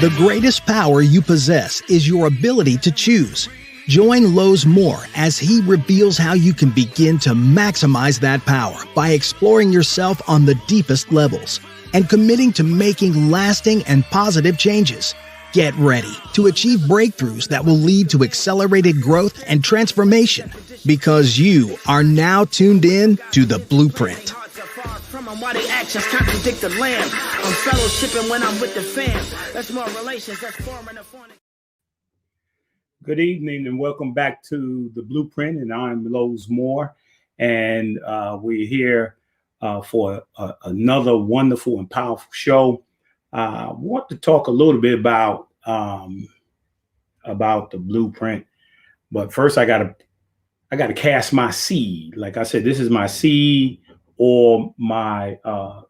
The greatest power you possess is your ability to choose. Join Lowe's Moore as he reveals how you can begin to maximize that power by exploring yourself on the deepest levels and committing to making lasting and positive changes. Get ready to achieve breakthroughs that will lead to accelerated growth and transformation, because you are now tuned in to The Blueprint. Why the actions contradict the lamb. I'm fellowshipping when I'm with the fam. That's more relations, that's foreign and foreign. Good evening and welcome back to The Blueprint, and I'm Lowe's Moore, and we're here for another wonderful and powerful show. I want to talk a little bit about the blueprint, but first I gotta cast my seed. Like I said, this is my seed, or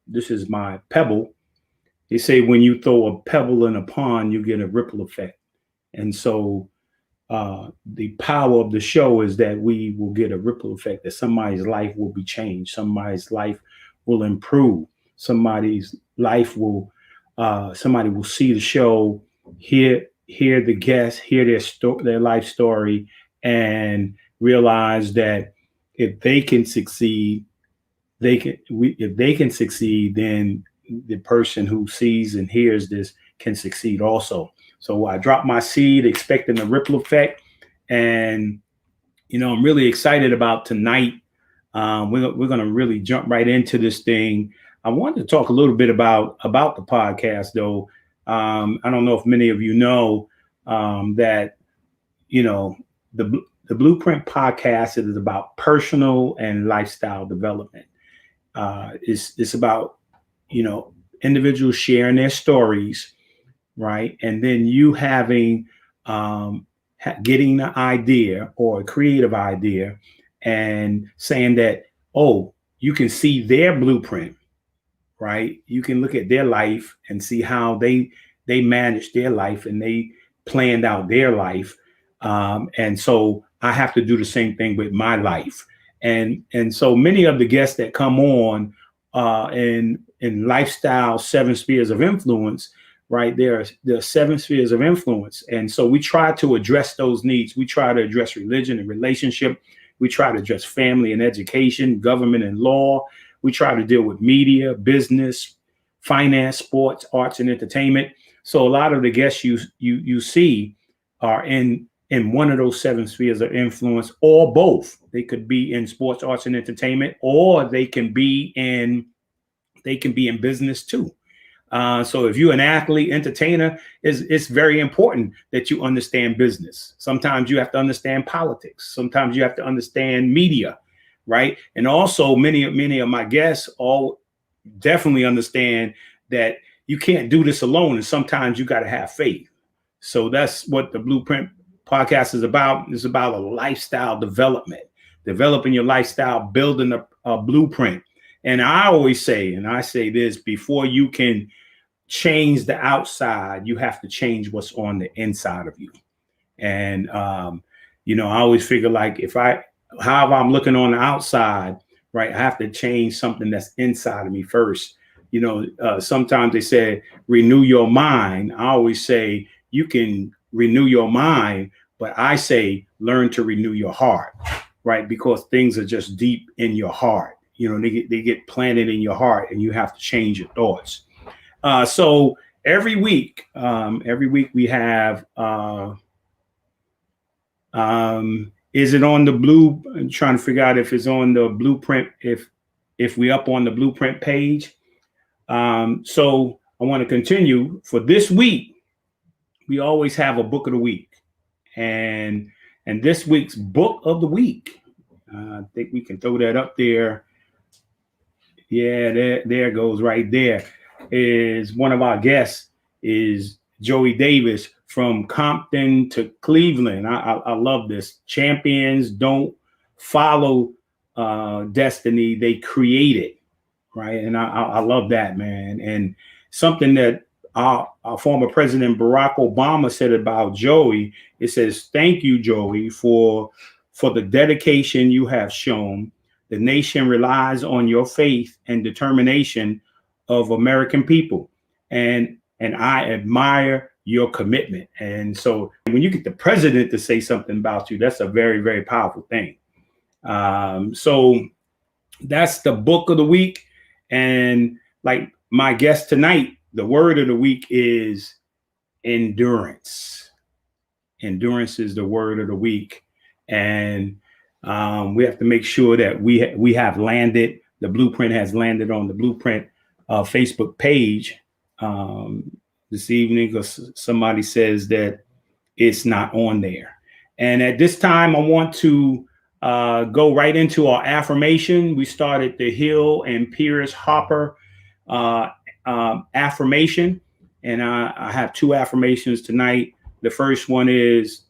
this is my pebble. They say when you throw a pebble in a pond, you get a ripple effect, and so the power of the show is that we will get a ripple effect, that somebody's life will be changed, somebody's life will improve, somebody's life will. Somebody will see the show, hear the guests, hear their life story, and realize that if they can succeed, if they can succeed, then the person who sees and hears this can succeed also. So I dropped my seed, expecting a ripple effect, and I'm really excited about tonight. We're going to really jump right into this thing. I wanted to talk a little bit about the podcast, though. I don't know if many of you know that, the Blueprint podcast is about personal and lifestyle development. It's about, individuals sharing their stories, right? And then you having, getting an idea or a creative idea and saying that, oh, you can see their blueprint. Right? You can look at their life and see how they managed their life and they planned out their life. And so I have to do the same thing with my life. And so many of the guests that come on in lifestyle 7 spheres of influence, right? There are 7 spheres of influence. And so we try to address those needs. We try to address religion and relationship. We try to address family and education, government and law. We try to deal with media, business, finance, sports, arts, and entertainment. So a lot of the guests you see are in one of those 7 spheres of influence, or both. They could be in sports, arts, and entertainment, or they can be in business too. So if you're an athlete, entertainer, it's very important that you understand business. Sometimes you have to understand politics. Sometimes you have to understand media. Right. And also many of my guests all definitely understand that you can't do this alone. And sometimes you got to have faith. So that's what the Blueprint podcast is about. It's about a lifestyle development, developing your lifestyle, building a blueprint. And I always say, and I say this, before you can change the outside, you have to change what's on the inside of you. And, I always figure, like, however I'm looking on the outside, right, I have to change something that's inside of me first. Sometimes they say renew your mind. I always say you can renew your mind, but I say learn to renew your heart, right? Because things are just deep in your heart. They get planted in your heart, and you have to change your thoughts. So every week we have is it on the blue? I'm trying to figure out if it's on the blueprint, if we up on the blueprint page. So I want to continue. For this week, we always have a book of the week. And this week's book of the week, I think we can throw that up there. Yeah, there goes right there. Is one of our guests is Joey Davis, from Compton to Cleveland. I love this. Champions don't follow destiny, they create it, right? And I love that, man. And something that our former President Barack Obama said about Joey, it says, "Thank you, Joey, for the dedication you have shown. The nation relies on your faith and determination of American people. And I admire your commitment. And so when you get the president to say something about you, that's a very, very powerful thing. So that's the book of the week. And like my guest tonight, the word of the week is endurance. Endurance is the word of the week. And we have to make sure that we have landed. The blueprint has landed on the blueprint Facebook page this evening, because somebody says that it's not on there. And at this time, I want to go right into our affirmation. We started the Hill and Pierce Harper affirmation, and I have two affirmations tonight. The first one is,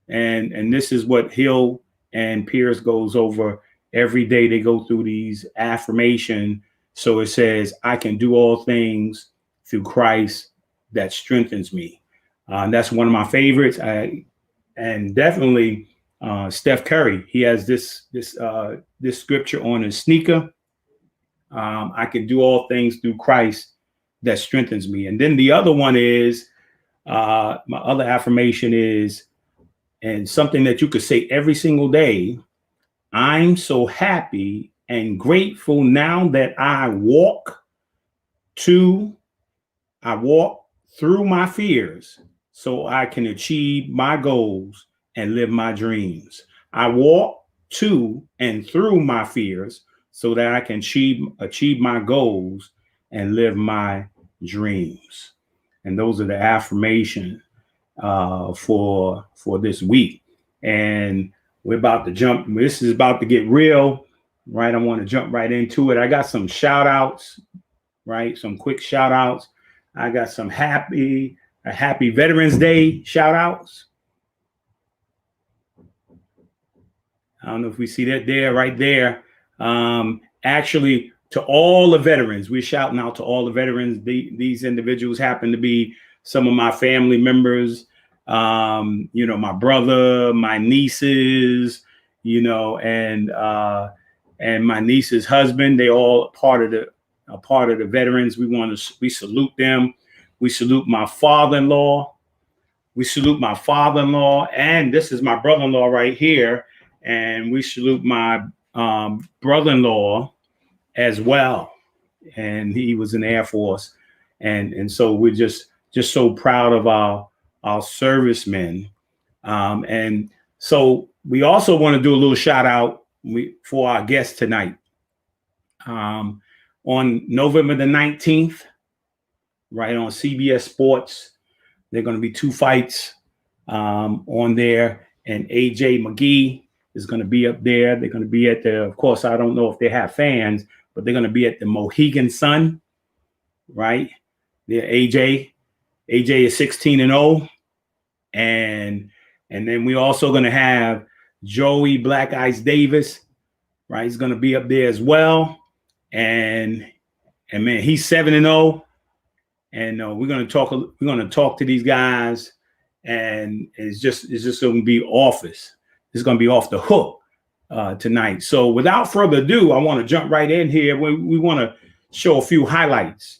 and this is what Hill and Pierce goes over every day. They go through these affirmation. So it says, I can do all things through Christ that strengthens me. And that's one of my favorites. And definitely Steph Curry, he has this scripture on his sneaker. I can do all things through Christ that strengthens me. And then the other one is, my other affirmation is, and something that you could say every single day, I'm so happy and grateful now that I walk through my fears so I can achieve my goals and live my dreams. I walk to and through my fears so that I can achieve my goals and live my dreams. And those are the affirmations for this week. And we're about to jump. This is about to get real, right? I want to jump right into it. I got some shout outs, right? Some quick shout outs. I got some happy Veterans Day shout outs. I don't know if we see that there, right there. Actually, to all the veterans, we're shouting out to all the veterans. These individuals happen to be some of my family members, my brother, my nieces, and my niece's husband. They all part of the veterans. We salute them. We salute my father-in-law. And this is my brother-in-law right here. And we salute my brother-in-law as well. And he was in the Air Force. And so we're just so proud of our servicemen. And so we also want to do a little shout out for our guest tonight. On November the 19th, right, on CBS Sports, there are going to be two fights on there. And AJ McGee is going to be up there. They're going to be at of course, I don't know if they have fans, but they're going to be at the Mohegan Sun, right? AJ is 16-0. And then we also going to have Joey Black Ice Davis, right? He's going to be up there as well. And man, he's 7-0. And we're going to talk to these guys, and it's just going to be office. It's going to be off the hook tonight. So without further ado, I want to jump right in here. We want to show a few highlights.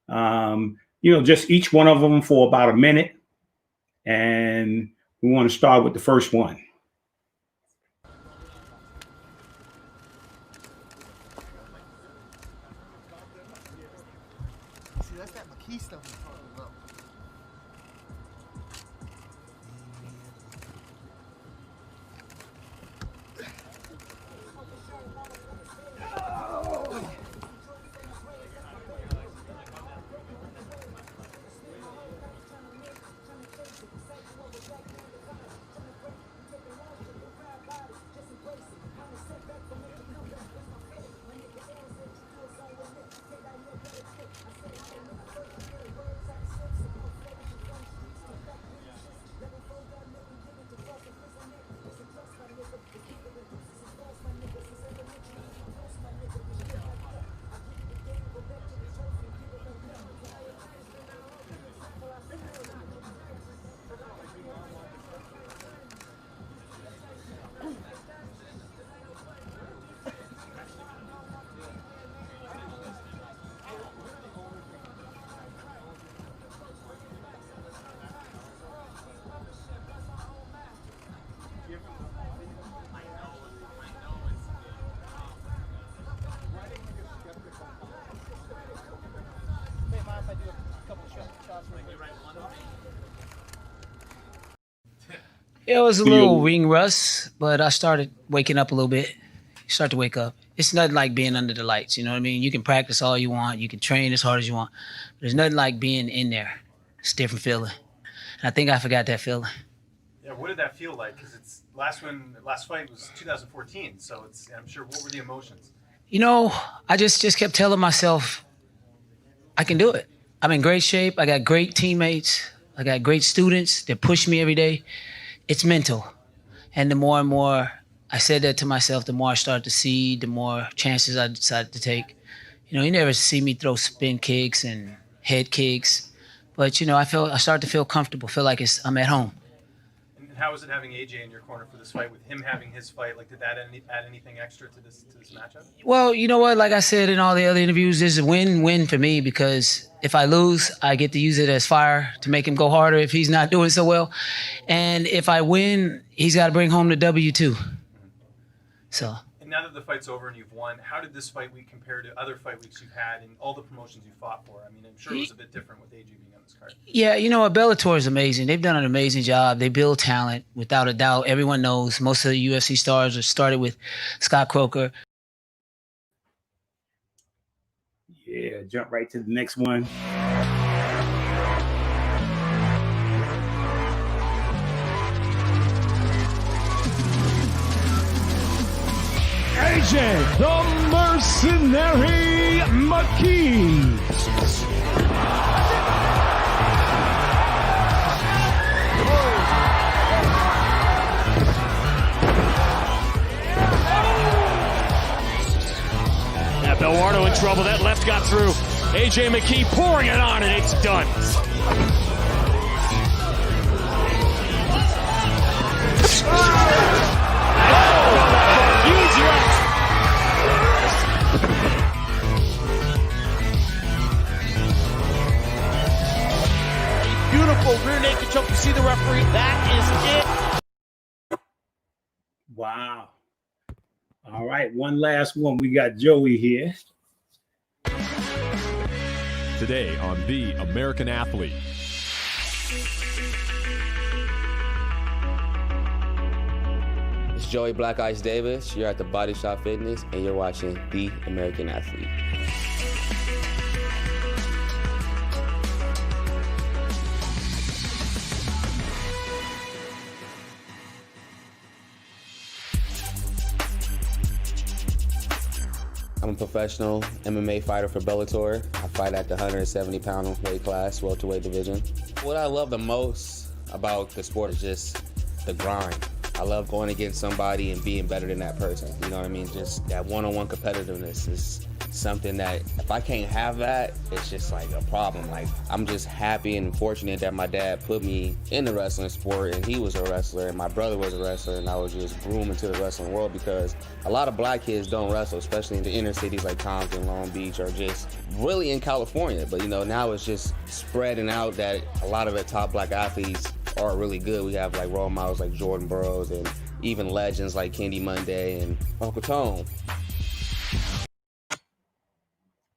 Just each one of them for about a minute. And we want to start with the first one. See, that's that McKee stuff I'm talking about. It was a little ring rust, but I started waking up a little bit. You start to wake up. It's nothing like being under the lights, you know what I mean? You can practice all you want. You can train as hard as you want. But there's nothing like being in there. It's a different feeling. And I think I forgot that feeling. Yeah, what did that feel like? Because it's last fight was 2014, so I'm sure, what were the emotions? You know, I just kept telling myself, I can do it. I'm in great shape. I got great teammates. I got great students that push me every day. It's mental. And the more and more I said that to myself, the more I started to see, the more chances I decided to take. You know, you never see me throw spin kicks and head kicks, but you know, I started to feel comfortable, feel like I'm at home. And how was it having AJ in your corner for this fight? With him having his fight, like, did that add anything extra to this matchup? Well, you know what? Like I said in all the other interviews, this is a win-win for me because if I lose, I get to use it as fire to make him go harder if he's not doing so well. And if I win, he's got to bring home the W too. So. And now that the fight's over and you've won, how did this fight week compare to other fight weeks you've had and all the promotions you fought for? I mean, I'm sure it was a bit different with AJ being on this card. Yeah, you know what? Bellator is amazing. They've done an amazing job. They build talent, without a doubt. Everyone knows most of the UFC stars started with Scott Coker. Yeah, jump right to the next one. AJ, the Mercenary McKee. Bellardo in trouble. That left got through. AJ McKee pouring it on, and it's done. Huge left. Beautiful rear naked choke. You see the referee. That is it. Wow. All right, one last one. We got Joey here. Today on The American Athlete. It's Joey Black Ice Davis. You're at the Body Shop Fitness, and you're watching The American Athlete. I'm a professional MMA fighter for Bellator. I fight at the 170-pound weight class, welterweight division. What I love the most about the sport is just the grind. I love going against somebody and being better than that person. You know what I mean? Just that one-on-one competitiveness is something that if I can't have that, it's just like a problem. Like, I'm just happy and fortunate that my dad put me in the wrestling sport, and he was a wrestler and my brother was a wrestler, and I was just groomed into the wrestling world because a lot of black kids don't wrestle, especially in the inner cities like Compton, Long Beach, or just really in California. But you know, now it's just spreading out that a lot of the top black athletes are really good. We have like role models like Jordan Burroughs and even legends like Kenny Monday and Uncle Tone.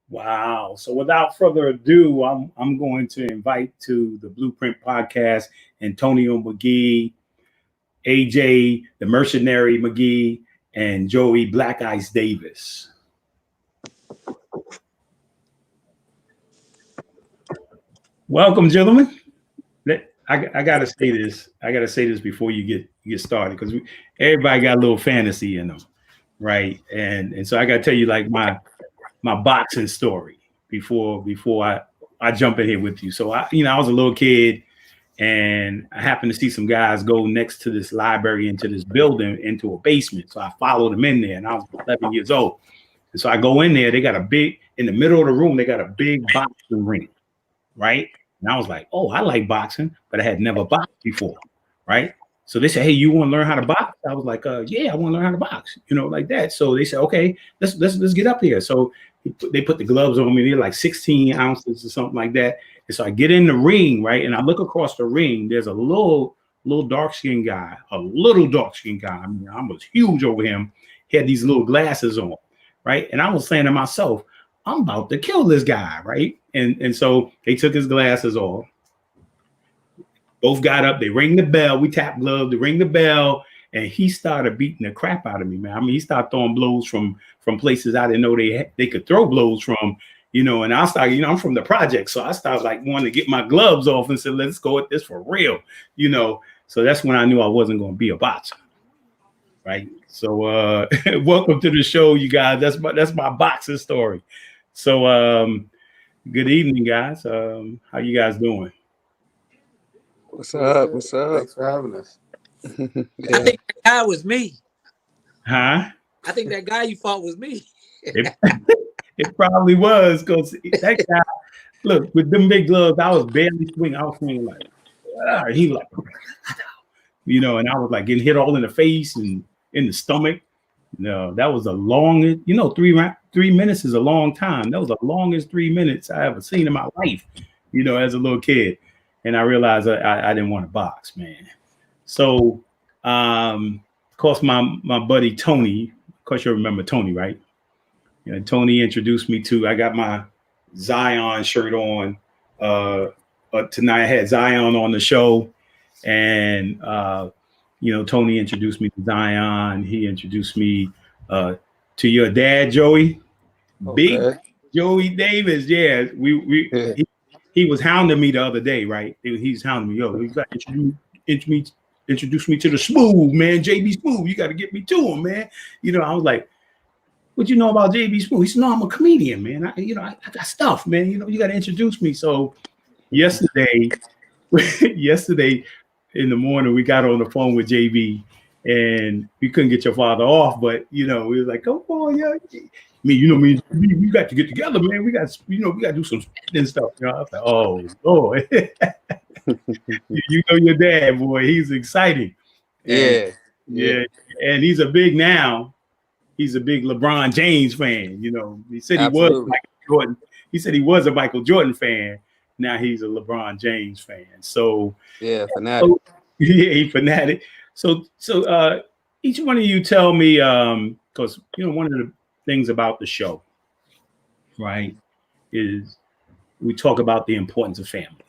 Wow. So without further ado, I'm going to invite to the Blueprint Podcast Antonio McGee, AJ, the Mercenary McGee, and Joey Black Ice Davis. Welcome, gentlemen. I gotta say this. I gotta say this before you get started, because everybody got a little fantasy in them, right? And so I gotta tell you like my boxing story before I jump in here with you. So I was a little kid, and I happened to see some guys go next to this library into this building into a basement. So I followed them in there, and I was 11 years old. And so I go in there. They got in the middle of the room, they got a big boxing ring, right? And I was like, oh, I like boxing, but I had never boxed before, right? So they said, hey, you want to learn how to box? I was like, yeah, I want to learn how to box, like that. So they said, okay, let's get up here. So they put the gloves on me. They're like 16 ounces or something like that. And so I get in the ring, right? And I look across the ring. There's a little dark-skinned guy, I mean, I was huge over him. He had these little glasses on, right? And I was saying to myself, I'm about to kill this guy, right? And so they took his glasses off, Both got up. They ring the bell. We tap gloves. They ring the bell, and he started beating the crap out of me, man. I mean, he started throwing blows from places I didn't know they could throw blows from. And I started, I'm from the project, so I started like wanting to get my gloves off and said, let's go at this for real, So that's when I knew I wasn't going to be a boxer, right? So welcome to the show, you guys. That's my boxing story. So good evening, guys. How you guys doing? What's up? What's up? Thanks for having us. I think that guy was me. Huh? I think that guy you fought was me. It probably was, because that guy, look, with them big gloves, I was barely swinging. I was swinging like, he was like, and I was like getting hit all in the face and in the stomach. No, that was the longest, 3 minutes is a long time. That was the longest 3 minutes I ever seen in my life, as a little kid. And I realized I didn't want to box, man. So, of course, my buddy Tony, of course you remember Tony, right? Tony introduced me to, I got my Zion shirt on. Tonight I had Zion on the show. And, Tony introduced me to Zion. He introduced me to your dad, Joey. Okay. Big Joey Davis. Yeah, he was hounding me the other day, right? He's hounding me. Yo, you got to introduce me to the Smooth, man. JB Smooth. You got to get me to him, man. I was like, what you know about JB Smooth? He said, no, I'm a comedian, man. I got stuff, man. You got to introduce me. So yesterday in the morning, we got on the phone with JB, and we couldn't get your father off, but we was like, come on, yeah. We got to get together, man. We got to do some and stuff. I was like, oh Lord. Your dad, boy, he's exciting. Yeah. And he's a big LeBron James fan. He said Absolutely. He was Michael Jordan. He said he was a Michael Jordan fan. Now he's a LeBron James fan. So yeah, fanatic. He fanatic. So each one of you tell me, because one of the things about the show, right, is we talk about the importance of family.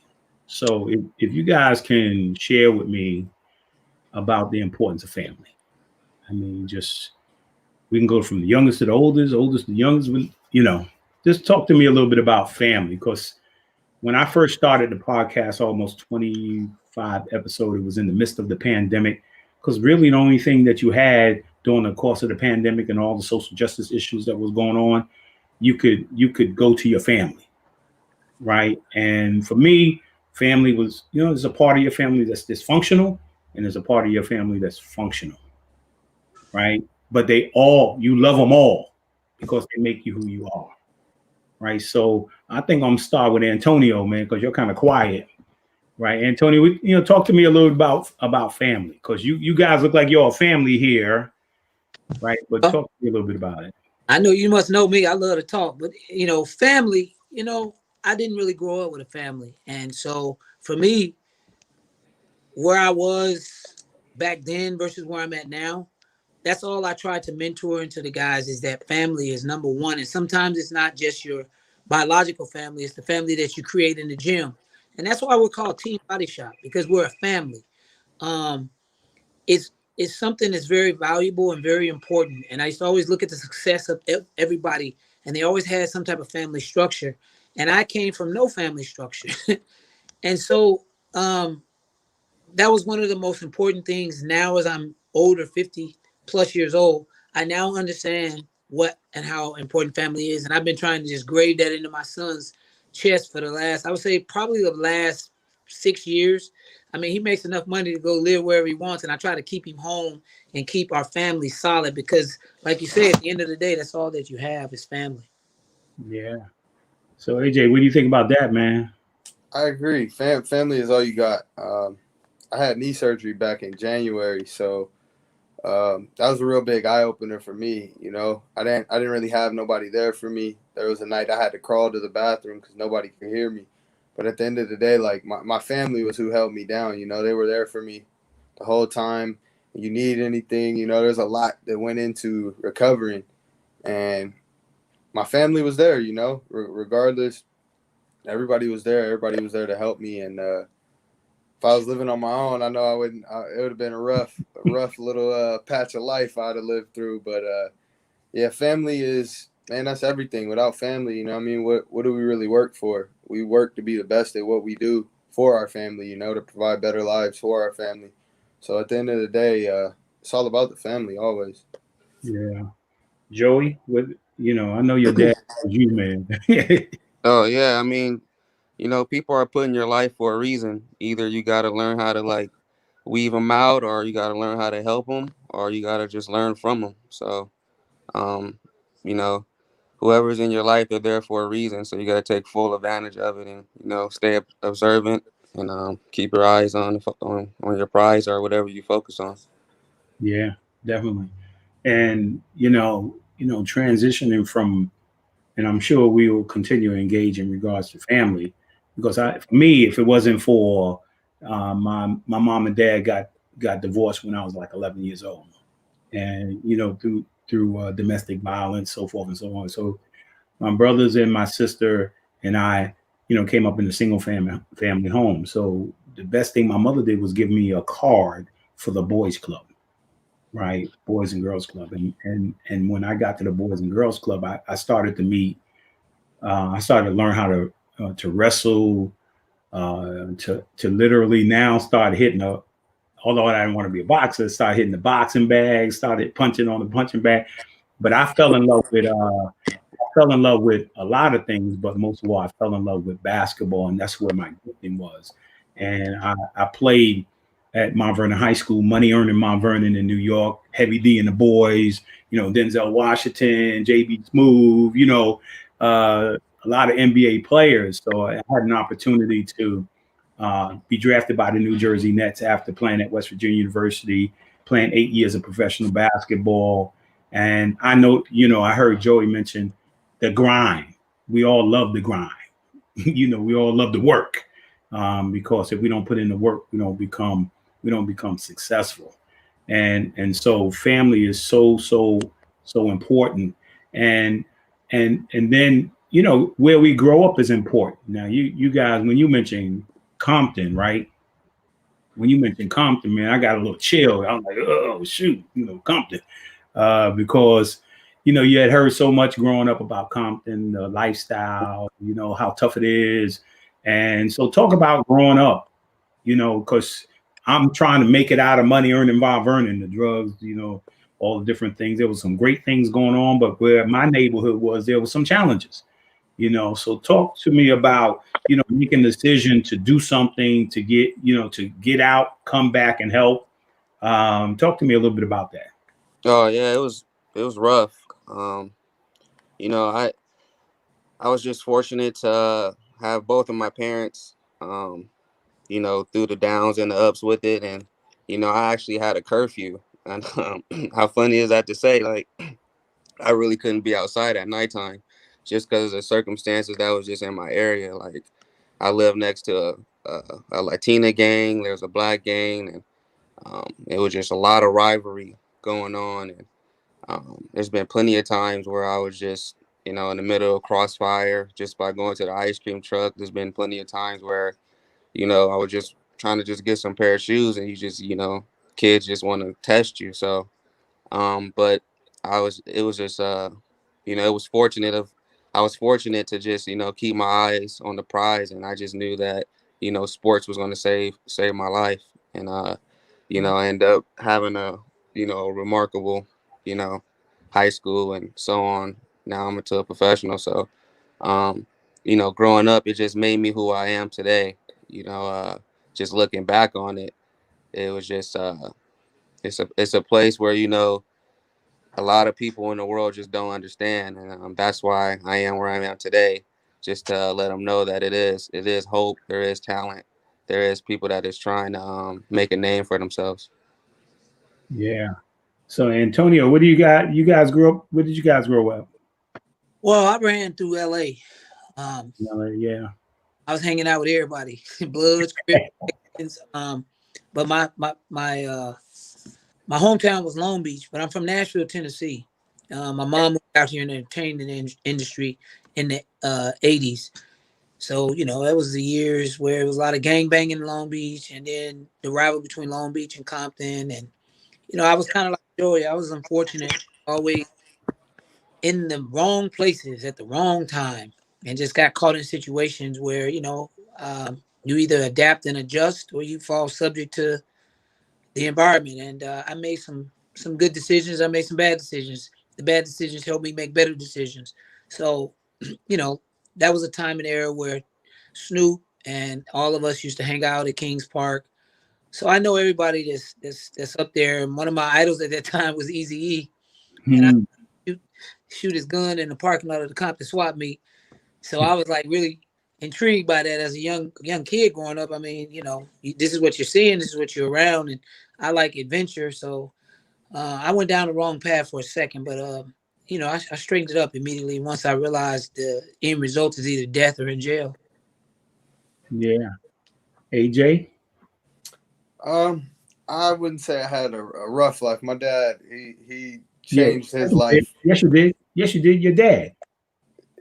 So if you guys can share with me about the importance of family. I mean, we can go from the youngest to the oldest to the youngest. Just talk to me a little bit about family, because when I first started the podcast, almost 25 episodes, it was in the midst of the pandemic, because really the only thing that you had during the course of the pandemic and all the social justice issues that was going on, you could go to your family, right? And for me, family was, there's a part of your family that's dysfunctional, and there's a part of your family that's functional, right? But you love them all because they make you who you are. Right. So I think I'm gonna start with Antonio, man, because you're kind of quiet. Right. Antonio, talk to me a little about family, because you guys look like you're a family here. Right. But talk to me a little bit about it. I know you must know me. I love to talk, but family, I didn't really grow up with a family. And so for me, where I was back then versus where I'm at now, that's all I try to mentor into the guys, is that family is number one. And sometimes it's not just your biological family, it's the family that you create in the gym. And that's why we're called Team Body Shop, because we're a family. It's something that's very valuable and very important. And I used to always look at the success of everybody, and they always had some type of family structure. And I came from no family structure. And so that was one of the most important things. Now, as I'm older, 50 plus years old, I now understand what and how important family is. And I've been trying to just grade that into my son's chest for the last 6 years. I mean, he makes enough money to go live wherever he wants, and I try to keep him home and keep our family solid, because like you said, at the end of the day, that's all that you have is family. Yeah. So AJ, what do you think about that, man? I agree. Family is all you got. I had knee surgery back in January, so that was a real big eye opener for me. I didn't really have nobody there for me. There was a night I had to crawl to the bathroom because nobody could hear me. But at the end of the day, like my family was who held me down. They were there for me the whole time. You need anything, there's a lot that went into recovering, and my family was there. Regardless, everybody was there. Everybody was there to help me, and if I was living on my own, I know I wouldn't. It would have been a rough little patch of life I'd have lived through. But yeah, family is, man, that's everything. Without family, you know, what I mean, what do we really work for? We work to be the best at what we do for our family, you know, to provide better lives for our family. So at the end of the day, it's all about the family always. Yeah. Joey, I know your dad was you, man. Oh yeah, I mean, you know, people are put in your life for a reason. Either you got to learn how to like weave them out, or you got to learn how to help them, or you got to just learn from them. So, you know, whoever's in your life, they're there for a reason. So you got to take full advantage of it, and stay observant, and keep your eyes on your prize or whatever you focus on. Yeah, definitely. And transitioning from, and I'm sure we will continue to engage in regards to family, because for me, if it wasn't for my mom and dad got divorced when I was like 11 years old, and through domestic violence, so forth and so on. So my brothers and my sister and I, came up in a single family home. So the best thing my mother did was give me a card for the boys club, right? Boys and Girls Club. And when I got to the Boys and Girls Club, I started to meet, I started to learn how to wrestle, to literally now start hitting although I didn't want to be a boxer, started hitting the boxing bag, started punching on the punching bag. But I fell in love with a lot of things, but most of all, I fell in love with basketball, and that's where my gifting was. And I played at Mount Vernon High School, money earning Mount Vernon in New York, Heavy D and the boys, Denzel Washington, JB Smoove, a lot of NBA players. So I had an opportunity to be drafted by the New Jersey Nets after playing at West Virginia University, playing 8 years of professional basketball. And I know, I heard Joey mention the grind. We all love the grind. We all love the work, because if we don't put in the work, we don't become successful. And so family is so important. And then, where we grow up is important. Now, you guys, when you mentioned Compton, right? When you mentioned Compton, man, I got a little chill. I'm like, oh shoot, Compton, because you had heard so much growing up about Compton, the lifestyle, how tough it is, and so talk about growing up, because I'm trying to make it out of money earning Mount Vernon, the drugs, all the different things. There was some great things going on, but where my neighborhood was, there was some challenges. So talk to me about, making a decision to do something, to get out, come back and help. Talk to me a little bit about that. Oh yeah, it was rough. I was just fortunate to have both of my parents, through the downs and the ups with it. And, I actually had a curfew. And how funny is that to say? Like, I really couldn't be outside at nighttime just because of the circumstances that was just in my area. Like, I live next to a Latina gang. There's a black gang. And it was just a lot of rivalry going on. And there's been plenty of times where I was just, in the middle of crossfire just by going to the ice cream truck. There's been plenty of times where, I was just trying to just get some pair of shoes, and you just, kids just want to test you. So, but it was just, I was fortunate to just, keep my eyes on the prize. And I just knew that, sports was going to save my life. And, I ended up having a remarkable, high school and so on. Now I'm into a professional. So, growing up, it just made me who I am today. Just looking back on it, it was just, it's a place where, a lot of people in the world just don't understand. And that's why I am where I am today, just to let them know that it is hope. There is talent. There is people that is trying to make a name for themselves. Yeah. So Antonio, what do you got? You guys grew up, where did you guys grow up? Well, I ran through LA. Yeah. I was hanging out with everybody, Bloods, but my hometown was Long Beach, but I'm from Nashville, Tennessee. My mom moved out here in the entertainment industry in the 80s. So, that was the years where it was a lot of gang banging in Long Beach, and then the rival between Long Beach and Compton. And, I was kind of like Joey. I was unfortunate, always in the wrong places at the wrong time, and just got caught in situations where, you either adapt and adjust or you fall subject to the environment. And I made some good decisions. I made some bad decisions. The bad decisions helped me make better decisions. So, that was a time and era where Snoop and all of us used to hang out at Kings Park. So I know everybody that's up there. And one of my idols at that time was Eazy-E. And I shoot his gun in the parking lot of the Compton swap meet. So I was like really intrigued by that as a young kid growing up. I mean, this is what you're seeing, this is what you're around, and I like adventure. So I went down the wrong path for a second, but I straightened it up immediately once I realized the end result is either death or in jail. Yeah. AJ? I wouldn't say I had a rough life. My dad, he changed his life. Yes, you did. Yes, you did. Your dad.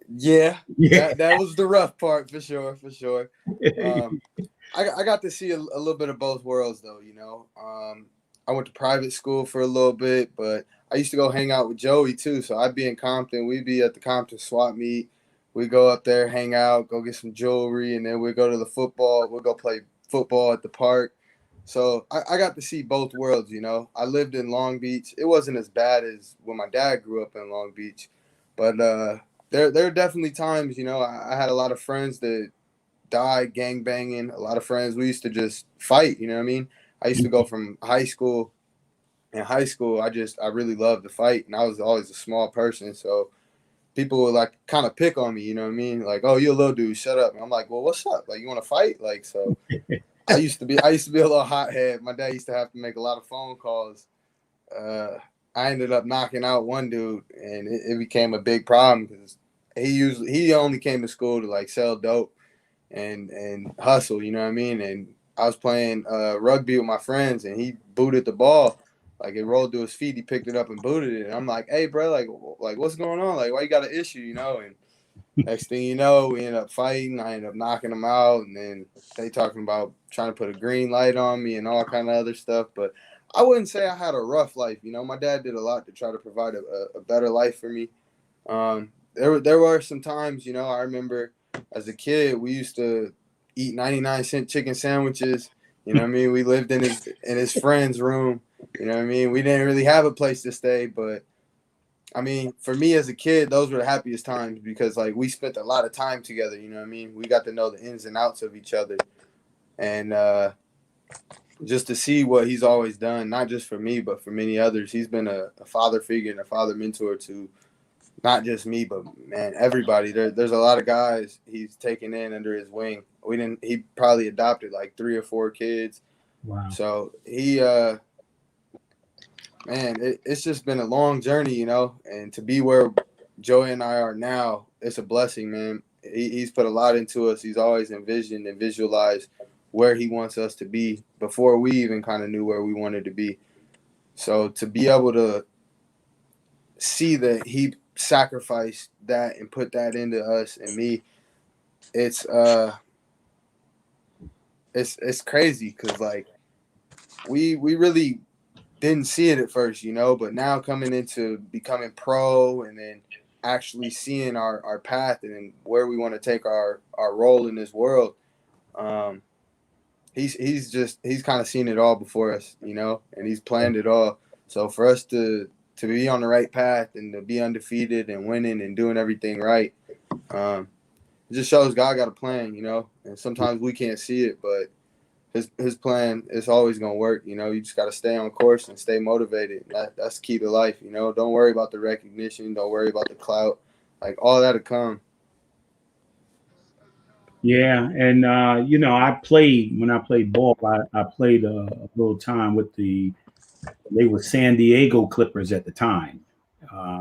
Yeah. That was the rough part for sure. I got to see a little bit of both worlds though, I went to private school for a little bit, but I used to go hang out with Joey too. So I'd be in Compton. We'd be at the Compton swap meet. We'd go up there, hang out, go get some jewelry, and then we'd go to the football. We'd go play football at the park. So I got to see both worlds, I lived in Long Beach. It wasn't as bad as when my dad grew up in Long Beach. But there are definitely times, I had a lot of friends that died gang banging. A lot of friends, we used to just fight, I used to go from high school. In high school, I really loved to fight, and I was always a small person. So people would like kind of pick on me, Like, oh, you're a little dude, shut up. And I'm like, well, what's up? Like, you want to fight? Like, so I used to be a little hothead. My dad used to have to make a lot of phone calls. I ended up knocking out one dude, and it became a big problem because he only came to school to like sell dope and hustle, And I was playing rugby with my friends, and he booted the ball. Like, it rolled to his feet. He picked it up and booted it. And I'm like, hey, bro, like what's going on? Like, why you got an issue, And next thing you know, we end up fighting. I end up knocking him out. And then they talking about trying to put a green light on me and all kind of other stuff. But I wouldn't say I had a rough life. My dad did a lot to try to provide a better life for me. There were some times, I remember as a kid, we used to eat 99-cent chicken sandwiches. We lived in his friend's room. We didn't really have a place to stay, but I mean, for me as a kid, those were the happiest times because like we spent a lot of time together. We got to know the ins and outs of each other, and just to see what he's always done, not just for me, but for many others. He's been a father figure and a father mentor to not just me, but man, everybody. There's a lot of guys he's taken in under his wing. He probably adopted like 3 or 4 kids. Wow. So he, man, it's just been a long journey, and to be where Joey and I are now, it's a blessing, man. He's put a lot into us. He's always envisioned and visualized where he wants us to be before we even kind of knew where we wanted to be. So to be able to see that he sacrificed that and put that into us and me, it's crazy because like we really didn't see it at first, but now coming into becoming pro and then actually seeing our path and where we want to take our role in this world, he's kind of seen it all before us, and he's planned it all. So for us to be on the right path and to be undefeated and winning and doing everything right, it just shows God got a plan, and sometimes we can't see it, but his plan is always going to work. You just got to stay on course and stay motivated. That's key to life. Don't worry about the recognition. Don't worry about the clout. Like all that'll come. Yeah. And, when I played ball, I played a little time with they were San Diego Clippers at the time,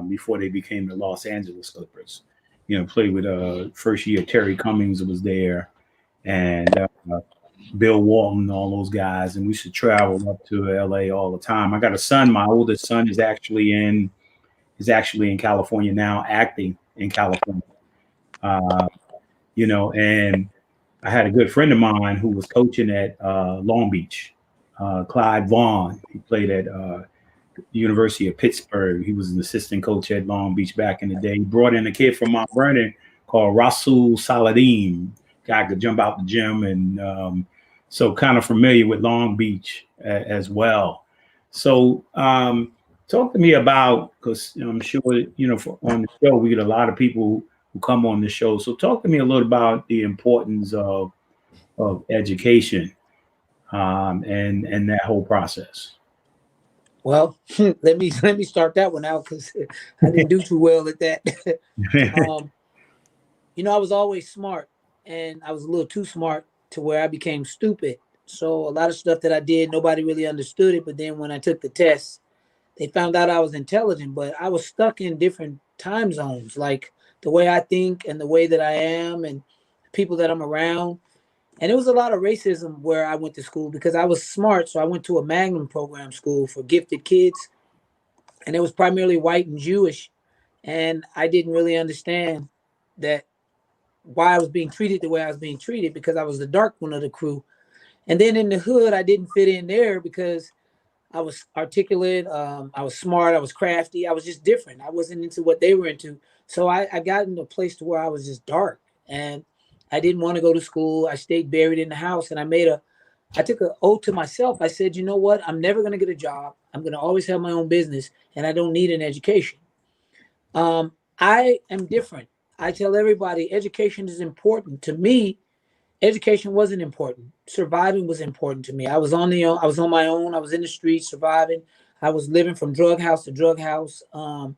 before they became the Los Angeles Clippers. Played with first year Terry Cummings was there, and Bill Walton, all those guys, and we used to travel up to LA all the time. I got a son. My oldest son is actually in California now, acting in California. and I had a good friend of mine who was coaching at Long Beach, Clyde Vaughn. He played at the University of Pittsburgh. He was an assistant coach at Long Beach back in the day. He brought in a kid from Mount Vernon called Rasul Saladin. Guy could jump out the gym, and so kind of familiar with Long Beach as well. So talk to me about, because I'm sure, on the show, we get a lot of people who come on the show. So talk to me a little about the importance of education and that whole process. Well, let me start that one out, because I didn't do too well at that. I was always smart, and I was a little too smart to where I became stupid. So a lot of stuff that I did, nobody really understood it. But then when I took the test, they found out I was intelligent, but I was stuck in different time zones, like the way I think and the way that I am and people that I'm around. And it was a lot of racism where I went to school because I was smart. So I went to a Magnum program school for gifted kids, and it was primarily white and Jewish. And I didn't really understand that why I was being treated the way I was being treated, because I was the dark one of the crew. And then in the hood, I didn't fit in there because I was articulate, I was smart, I was crafty, I was just different. I wasn't into what they were into. So I got into a place to where I was just dark, and I didn't want to go to school. I stayed buried in the house, and I took an oath to myself. I said, you know what? I'm never going to get a job. I'm going to always have my own business, and I don't need an education. I am different. I tell everybody education is important. To me, education wasn't important. Surviving was important to me. I was on my own. I was in the streets surviving. I was living from drug house to drug house. I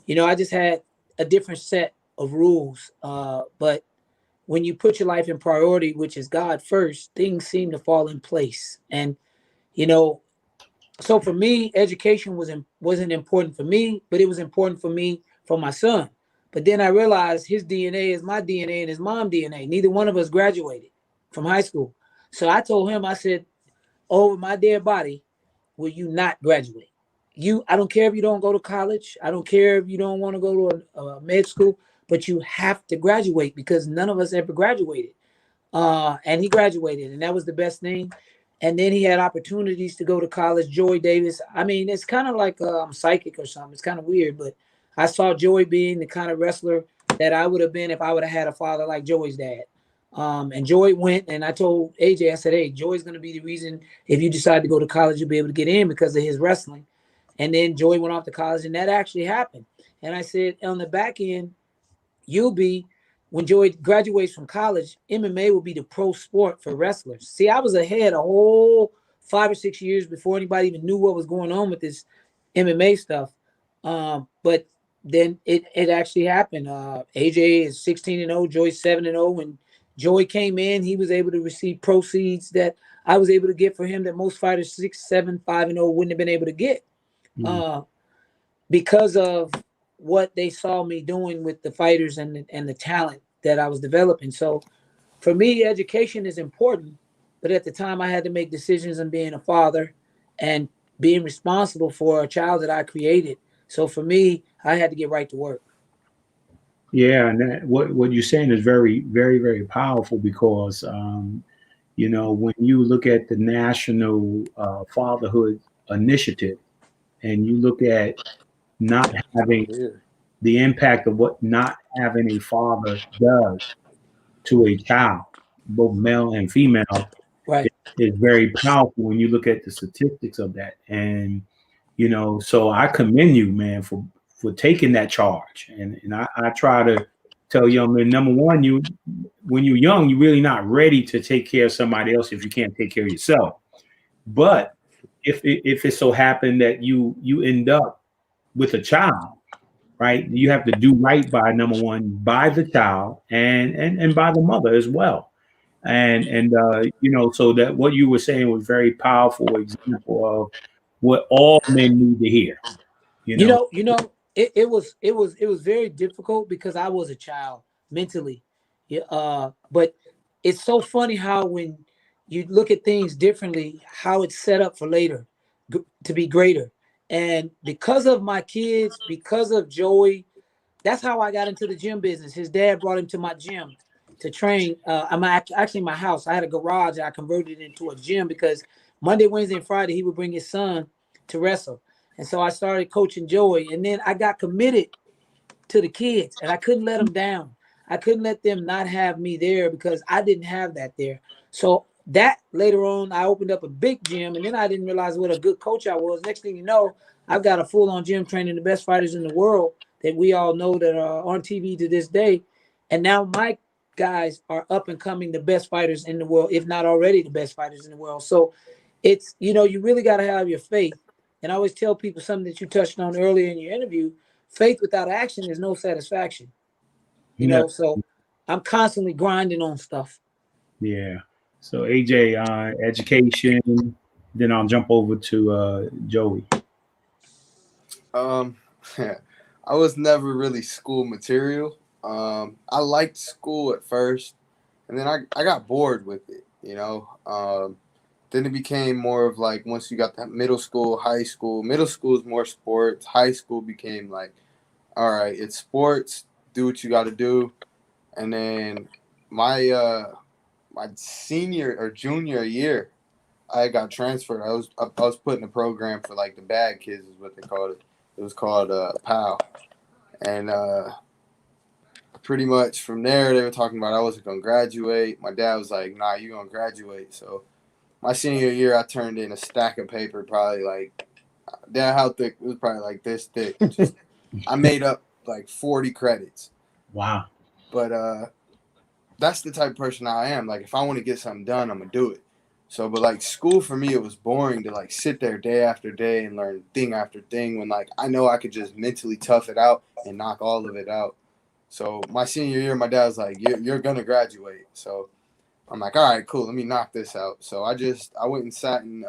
just had a different set of rules. But when you put your life in priority, which is God first, things seem to fall in place. And, so for me, education wasn't important for me, but it was important for me for my son. But then I realized his DNA is my DNA and his mom's DNA. Neither one of us graduated from high school. So I told him, I said, over my dead body, will you not graduate? I don't care if you don't go to college. I don't care if you don't want to go to a med school, but you have to graduate, because none of us ever graduated. And he graduated, and that was the best thing. And then he had opportunities to go to college. Joey Davis. I mean, it's kind of like I'm psychic or something. It's kind of weird, but I saw Joey being the kind of wrestler that I would have been if I would have had a father like Joey's dad. And Joey went, and I told AJ, I said, hey, Joey's going to be the reason if you decide to go to college, you'll be able to get in because of his wrestling. And then Joey went off to college, and that actually happened. And I said, on the back end, when Joey graduates from college, MMA will be the pro sport for wrestlers. See, I was ahead a whole 5 or 6 years before anybody even knew what was going on with this MMA stuff. But then it actually happened. AJ is 16-0, Joey's 7-0. When Joey came in, he was able to receive proceeds that I was able to get for him that most fighters 6, 7, 5-0 wouldn't have been able to get. Because of what they saw me doing with the fighters and the talent that I was developing. So for me, education is important, but at the time I had to make decisions on being a father and being responsible for a child that I created. So for me, I had to get right to work. Yeah, and what you're saying is very, very, very powerful, because when you look at the National Fatherhood Initiative, and you look at not having the impact of what not having a father does to a child, both male and female, right, is very powerful when you look at the statistics of that. And so I commend you, man, for taking that charge. And I try to tell young men, number one, when you're young, you're really not ready to take care of somebody else if you can't take care of yourself. But if it so happened that you end up with a child, right, you have to do right by, number one, by the child and by the mother as well. And so that what you were saying was very powerful example of what all men need to hear. It was very difficult because I was a child mentally. But it's so funny how when you look at things differently, how it's set up for later to be greater. And because of my kids, because of Joey, that's how I got into the gym business. His dad brought him to my gym. to train. Actually in my house. I had a garage that I converted into a gym because Monday, Wednesday, and Friday he would bring his son to wrestle, and so I started coaching Joey, and then I got committed to the kids, and I couldn't let them down. I couldn't let them not have me there because I didn't have that there. So that later on, I opened up a big gym, and then I didn't realize what a good coach I was. Next thing you know, I've got a full-on gym training the best fighters in the world that we all know that are on TV to this day. And now my guys are up and coming the best fighters in the world, if not already the best fighters in the world. So it's, you really got to have your faith. And I always tell people something that you touched on earlier in your interview: faith without action is no satisfaction. So I'm constantly grinding on stuff. Yeah. So AJ, education, then I'll jump over to Joey. I was never really school material. I liked school at first, and then I got bored with it, Then it became more of like, once you got that middle school, high school. Middle school is more sports. High school became like, all right, it's sports. Do what you got to do. And then my senior or junior year, I got transferred. I was put in a program for like the bad kids is what they called it. It was called PAL. And pretty much from there, they were talking about I wasn't going to graduate. My dad was like, nah, you're going to graduate. So my senior year, I turned in a stack of paper, probably like, Dad, how thick? It was probably like this thick. I made up like 40 credits. Wow. But that's the type of person I am. Like, if I want to get something done, I'm going to do it. So, but like school for me, it was boring to like sit there day after day and learn thing after thing when like I know I could just mentally tough it out and knock all of it out. So my senior year, my dad was like, you're going to graduate. So I'm like, all right, cool. Let me knock this out. So I went and sat in,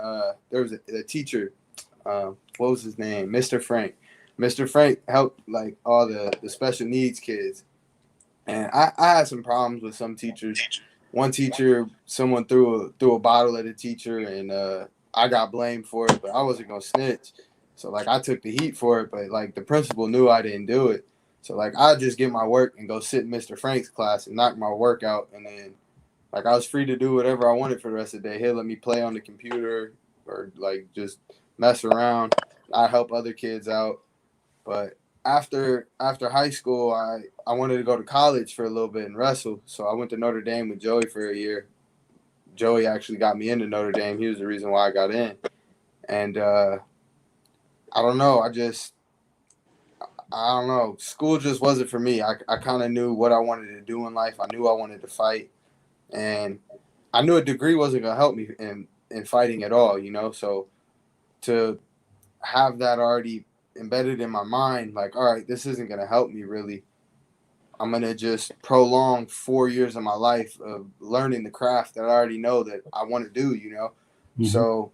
there was a teacher, what was his name? Mr. Frank. Mr. Frank helped like all the special needs kids. And I had some problems with some teachers. One teacher, someone threw a bottle at a teacher, and I got blamed for it, but I wasn't going to snitch. So, like, I took the heat for it, but, like, the principal knew I didn't do it. So, like, I'd just get my work and go sit in Mr. Frank's class and knock my work out. And then, like, I was free to do whatever I wanted for the rest of the day. He'd let me play on the computer or, like, just mess around. I'd help other kids out. But after high school, I wanted to go to college for a little bit and wrestle. So I went to Notre Dame with Joey for a year. Joey actually got me into Notre Dame. He was the reason why I got in. And I don't know. I don't know. School just wasn't for me. I kind of knew what I wanted to do in life. I knew I wanted to fight. And I knew a degree wasn't going to help me in fighting at all, So to have that already embedded in my mind, like, all right, this isn't going to help me really. I'm going to just prolong 4 years of my life of learning the craft that I already know that I want to do, Mm-hmm. So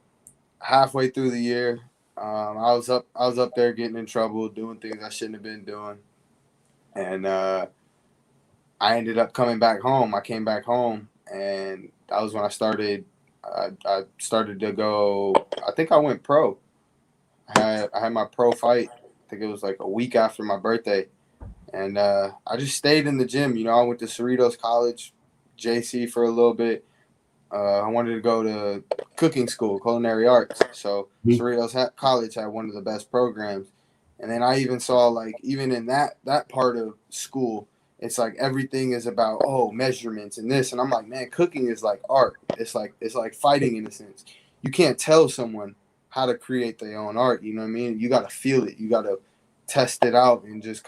halfway through the year, I was up there getting in trouble, doing things I shouldn't have been doing. And I ended up coming back home. I came back home, and that was when I started to go, I think I went pro. I had my pro fight. I think it was like a week after my birthday. And I just stayed in the gym. I went to Cerritos College, JC, for a little bit. I wanted to go to cooking school, culinary arts. So Cerritos College had one of the best programs. And then I even saw, like, even in that part of school, it's like everything is about, measurements and this. And I'm like, man, cooking is like art. It's like fighting in a sense. You can't tell someone how to create their own art, you know what I mean? You got to feel it. You got to test it out and just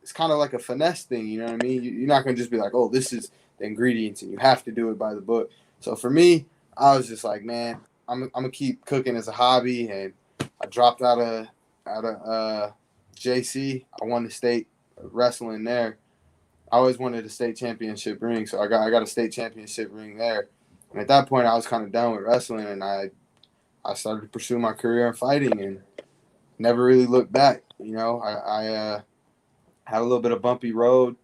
it's kind of like a finesse thing, you know what I mean? You're not going to just be like, this is the ingredients and you have to do it by the book. So for me, I was just like, man, I'm going to keep cooking as a hobby. And I dropped out of JC. I won the state wrestling there. I always wanted a state championship ring. So I got a state championship ring there. And at that point, I was kind of done with wrestling, and I started to pursue my career in fighting and never really looked back. I had a little bit of bumpy road,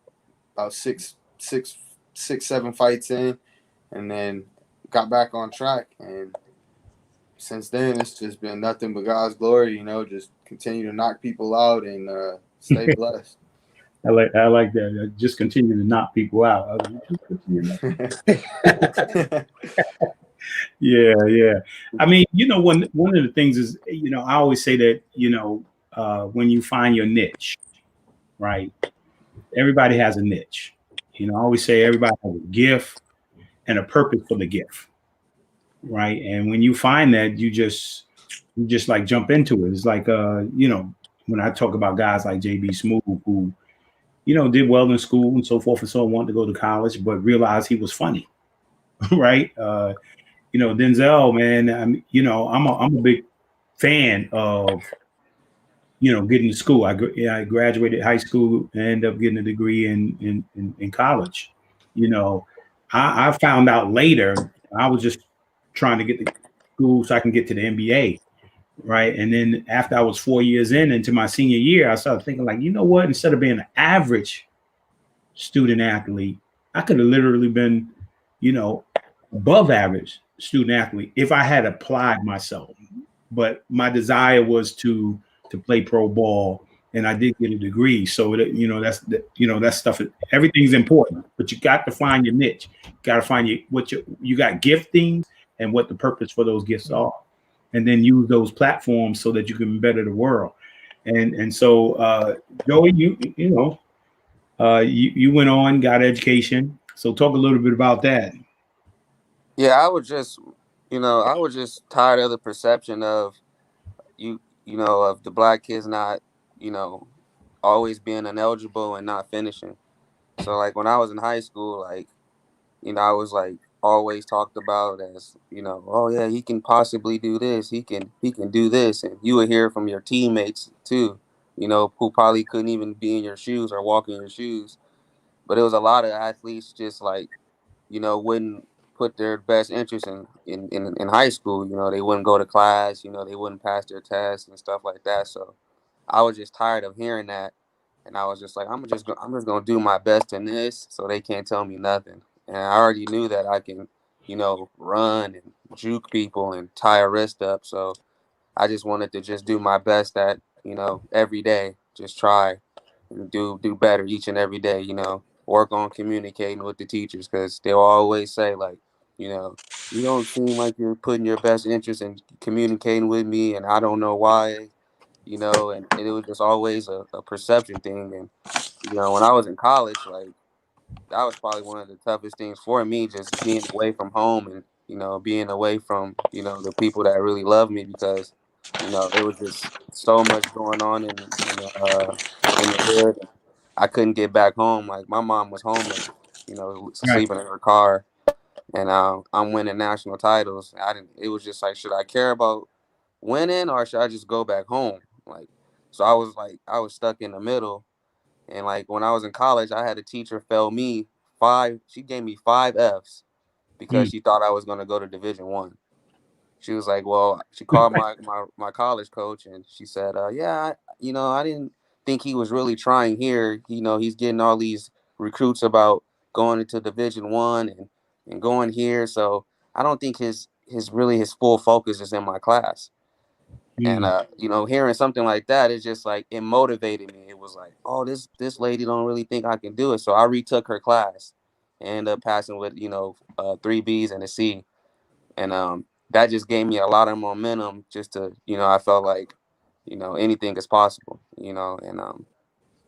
about six, 7 fights in, and then got back on track. And since then, it's just been nothing but God's glory, just continue to knock people out and stay blessed. I like that. I just continue to knock people out. Yeah. I mean, one of the things is, I always say that, when you find your niche, right? Everybody has a niche. I always say everybody has a gift and a purpose for the gift, right? And when you find that, you just like jump into it. It's like, when I talk about guys like JB Smoove, who, did well in school and so forth and so on, wanted to go to college, but realized he was funny, right? Denzel, man, I'm a big fan of, getting to school. I graduated high school and ended up getting a degree in college. I found out later, I was just trying to get to school so I can get to the NBA. Right. And then after I was 4 years into my senior year, I started thinking like, you know what, instead of being an average student athlete, I could have literally been, above average student athlete if I had applied myself. But my desire was to play pro ball, and I did get a degree. So that stuff. Everything's important, but you got to find your niche. You got to find you got gifting and what the purpose for those gifts are, and then use those platforms so that you can better the world. And so, Joey, you went on, got education. So talk a little bit about that. Yeah, I was just tired of the perception of of the black kids not, always being ineligible and not finishing. So like when I was in high school, like, I was like always talked about as, oh yeah, he can possibly do this, he can do this. And you would hear from your teammates too, who probably couldn't even be in your shoes or walk in your shoes. But it was a lot of athletes just like, wouldn't put their best interest in high school. They wouldn't go to class, they wouldn't pass their tests and stuff like that. So I was just tired of hearing that. And I was just like, I'm just gonna do my best in this so they can't tell me nothing. And I already knew that I can, run and juke people and tie a wrist up. So I just wanted to just do my best at, every day, just try and do better each and every day, work on communicating with the teachers, because they'll always say like, you don't seem like you're putting your best interest in communicating with me, and I don't know why, and it was just always a perception thing. And, when I was in college, like, that was probably one of the toughest things for me, just being away from home and, being away from, the people that really love me, because, it was just so much going on in the hood. I couldn't get back home. Like, my mom was homeless, sleeping in her car, and I'm winning national titles. It was just like, should I care about winning or should I just go back home? Like, so I was stuck in the middle. And like when I was in college, I had a teacher fail me 5. She gave me 5 Fs because she thought I was going to go to Division I. She was like, well, she called my college coach and she said, yeah, I didn't think he was really trying here. He's getting all these recruits about going into Division I and going here. So I don't think his full focus is in my class. And hearing something like that, it's just like it motivated me. It was like, oh, this lady don't really think I can do it. So I retook her class and ended up passing with 3 Bs and a C. And that just gave me a lot of momentum. Just to I felt like anything is possible. And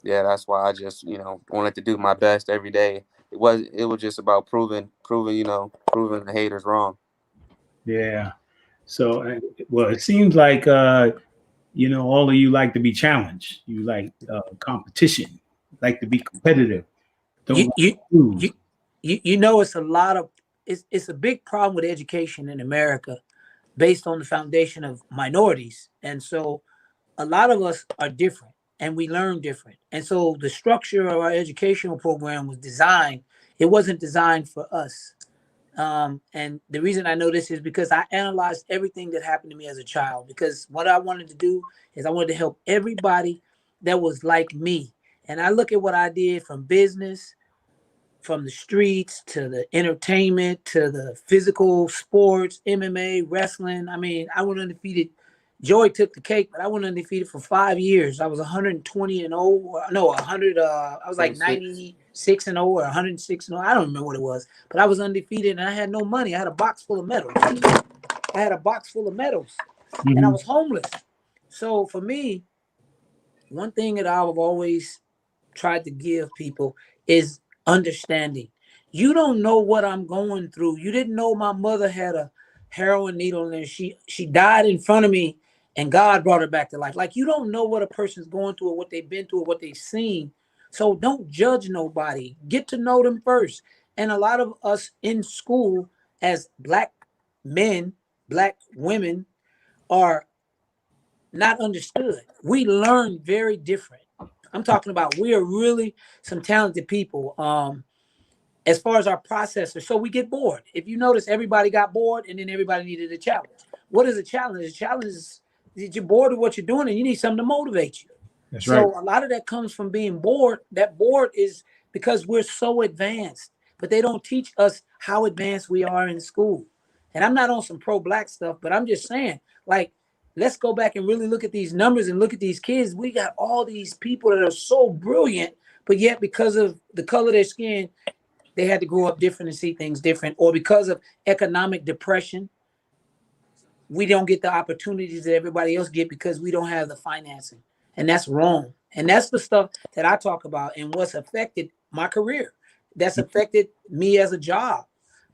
yeah, that's why I just wanted to do my best every day. It was just about proving the haters wrong. Yeah. So, well, it seems like, all of you like to be challenged. You like competition, like to be competitive. It's a big problem with education in America based on the foundation of minorities. And so a lot of us are different and we learn different. And so the structure of our educational program was designed, it wasn't designed for us. And the reason I know this is because I analyzed everything that happened to me as a child, because what I wanted to do is I wanted to help everybody that was like me. And I look at what I did from business, from the streets to the entertainment, to the physical sports, MMA, wrestling. I mean, I went undefeated Joey took the cake, but I went undefeated for 5 years. I was 120 and 0. No, 100. I was like 96 and 0 or 106 and 0. I don't remember what it was, but I was undefeated and I had no money. I had a box full of medals. And I was homeless. So for me, one thing that I've always tried to give people is understanding. You don't know what I'm going through. You didn't know my mother had a heroin needle and she died in front of me and God brought her back to life. Like, you don't know what a person's going through or what they've been through or what they've seen. So don't judge nobody. Get to know them first. And a lot of us in school as Black men, Black women are not understood. We learn very different. I'm talking about we are really some talented people as far as our processors. So we get bored. If you notice, everybody got bored and then everybody needed a challenge. What is a challenge? A challenge is that you're bored of what you're doing and you need something to motivate you. That's right. So a lot of that comes from being bored. That bored is because we're so advanced, but they don't teach us how advanced we are in school. And I'm not on some pro-Black stuff, but I'm just saying, like, let's go back and really look at these numbers and look at these kids. We got all these people that are so brilliant, but yet because of the color of their skin, they had to grow up different and see things different. Or because of economic depression, we don't get the opportunities that everybody else get because we don't have the financing. And that's wrong. And that's the stuff that I talk about and what's affected my career. That's affected me as a job,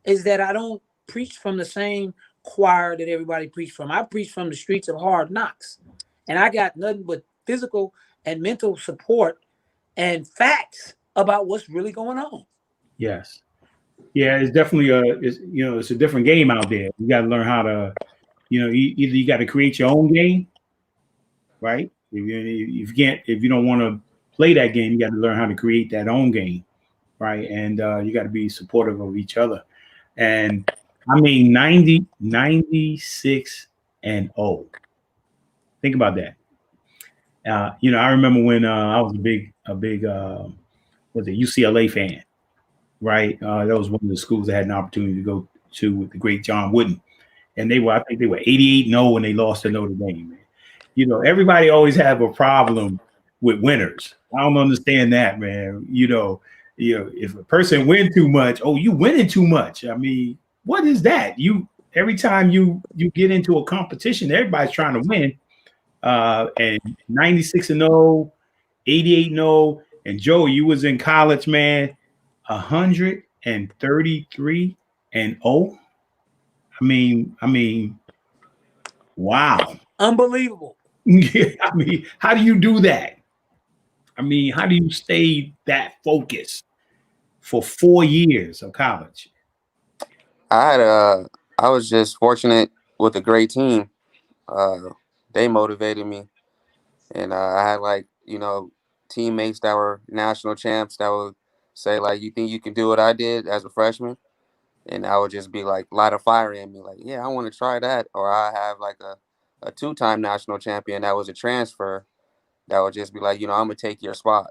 is that I don't preach from the same choir that everybody preached from. I preach from the streets of hard knocks. And I got nothing but physical and mental support and facts about what's really going on. Yes. Yeah, it's definitely it's a different game out there. You got to learn how to, either you got to create your own game, right? If you don't want to play that game, you got to learn how to create that own game, right? And you got to be supportive of each other. And I mean, 96 and 0. Think about that. I remember when I was a big UCLA fan, right? That was one of the schools that had an opportunity to go to with the great John Wooden. And I think they were 88 and 0 when they lost to Notre Dame, man. Everybody always have a problem with winners. I don't understand that, man. If a person win too much, you winning too much. I mean, what is that? Every time you get into a competition, everybody's trying to win. And 96 and 0, 88 and 0, and Joe, you was in college, man. 133 and 0. I mean, wow, unbelievable. Yeah, I mean, how do you do that? I mean, how do you stay that focused for 4 years of college? I was just fortunate with a great team. They motivated me, and I had teammates that were national champs that would say you think you can do what I did as a freshman, and I would just be light a fire in me, yeah, I want to try that. Or I have a 2-time national champion that was a transfer that would just be I'm gonna take your spot,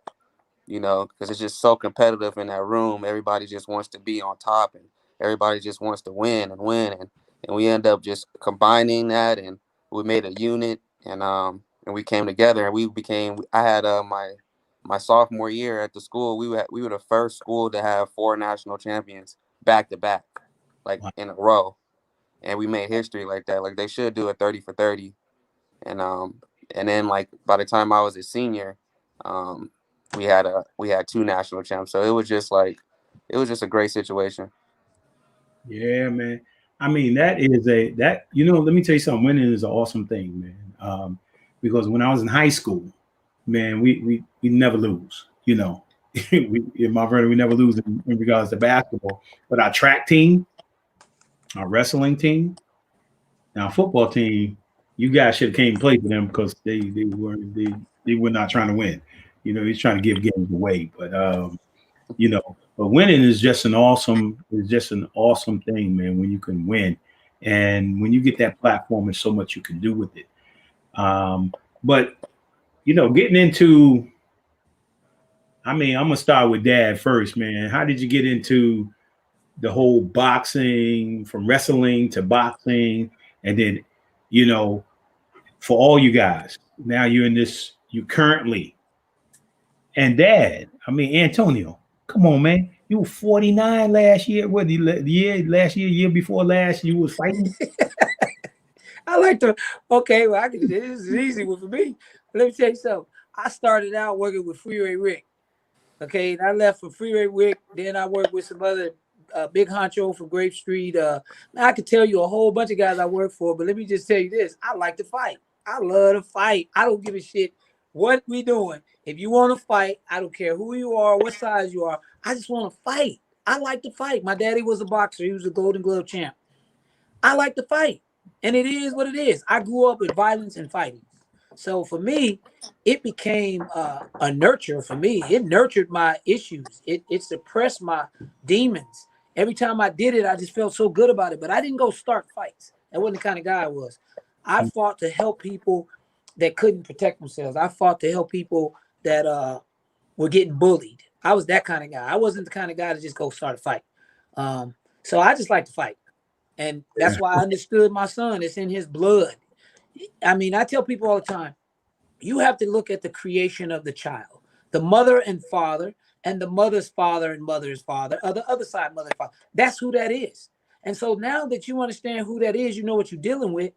because it's just so competitive in that room. Everybody just wants to be on top, and everybody just wants to win, and we end up just combining that, and we made a unit, and we came together, and I had my sophomore year at the school, we were the first school to have 4 national champions back to back, in a row. And we made history like that. They should do a 30 for 30. And then by the time I was a senior, we had 2 national champs. So it was just a great situation. Yeah, man. I mean, let me tell you something. Winning is an awesome thing, man. Because when I was in high school, man, we never lose, in my brother, we never lose in regards to basketball. But our track team, our wrestling team, now football team, you guys should have came and played for them because they were not trying to win. He's trying to give games away. But but winning is just an awesome thing, man, when you can win. And when you get that platform, there's so much you can do with it. But getting into, I'm gonna start with Dad first, man. How did you get into the whole boxing, from wrestling to boxing, and then for all you guys. Now you're in this, you currently, and Dad, I mean, Antonio, come on, man. You were 49 last year. What, year before last, you was fighting? I like to, okay, well, this is an easy one for me. Let me tell you something. I started out working with Freeway Rick. Okay, and I left for Freeway Rick. Then I worked with some other big honcho from Grape Street. I could tell you a whole bunch of guys I work for, but let me just tell you this. I like to fight. I love to fight. I don't give a shit what we doing. If you want to fight, I don't care who you are, what size you are. I just want to fight. I like to fight. My daddy was a boxer. He was a Golden Glove champ. I like to fight. And it is what it is. I grew up with violence and fighting. So for me, it became a nurture for me. It nurtured my issues. It suppressed my demons. Every time I did it, I just felt so good about it. But I didn't go start fights. That wasn't the kind of guy I was. I fought to help people that couldn't protect themselves. I fought to help people that were getting bullied. I was that kind of guy. I wasn't the kind of guy to just go start a fight. So I just like to fight. And that's why I understood my son. It's in his blood. I mean, I tell people all the time, you have to look at the creation of the child, the mother and father, and the mother's father and mother's father, or the other side, mother and father. That's who that is. And so now that you understand who that is, you know what you're dealing with,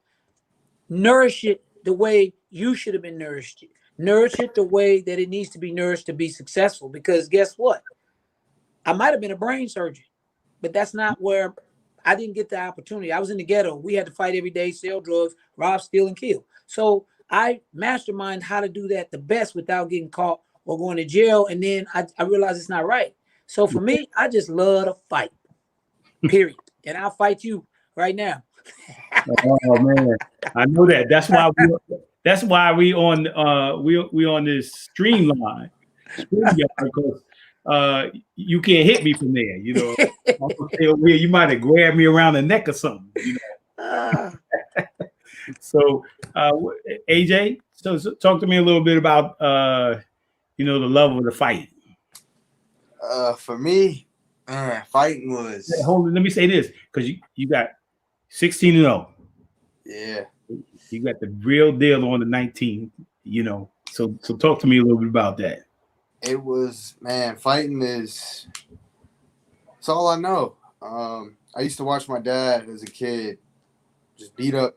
nourish it the way you should have been nourished. Nourish it the way that it needs to be nourished to be successful. Because guess what? I might have been a brain surgeon, but that's not where I didn't get the opportunity. I was in the ghetto. We had to fight every day, sell drugs, rob, steal, and kill. So I mastermind how to do that the best without getting caught or going to jail. And then I realized it's not right. So for me, I just love to fight, period. And I'll fight you right now. Oh man, I know that. That's why we on this streamline. Because you can't hit me from there, you know. You might have grabbed me around the neck or something, you know. So AJ, so talk to me a little bit about the love of the fight. For me, fighting was. Hold on, let me say this, because you got 16-0. Yeah. You got the real deal on the 19, you know. So talk to me a little bit about that. It was, man, fighting it's all I know. I used to watch my dad as a kid just beat up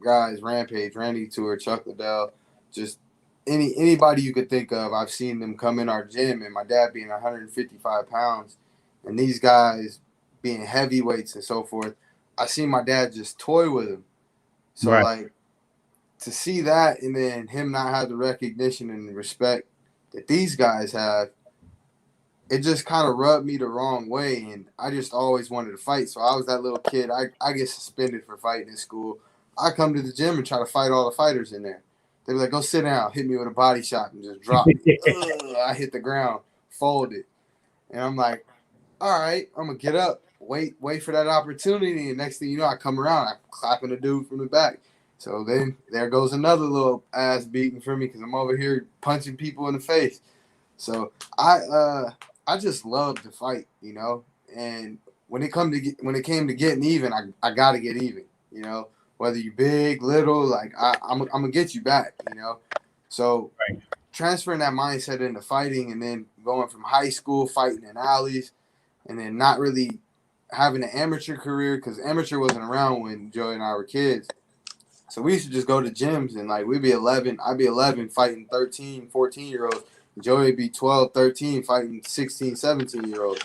guys, Rampage, Randy Tour, Chuck Liddell, just anybody you could think of. I've seen them come in our gym, and my dad being 155 pounds and these guys being heavyweights and so forth. I seen my dad just toy with him. So like to see that, and then him not have the recognition and the respect that these guys have, it just kind of rubbed me the wrong way, and I just always wanted to fight. So I was that little kid. I get suspended for fighting in school. I come to the gym and try to fight all the fighters in there. They be like, go sit down, hit me with a body shot, and just drop me. I hit the ground, folded. And I'm like, all right, I'm going to get up, wait for that opportunity. And next thing you know, I come around, I'm clapping the dude from the back. So then there goes another little ass beating for me because I'm over here punching people in the face. So I just love to fight, you know. And when it came to getting even, I got to get even, you know. Whether you big, little, like I'm gonna get you back, you know. So transferring that mindset into fighting, and then going from high school fighting in alleys, and then not really having an amateur career because amateur wasn't around when Joey and I were kids. So we used to just go to gyms and like we'd be 11. I'd be 11 fighting 13, 14-year-olds. Joey would be 12, 13 fighting 16, 17-year-olds.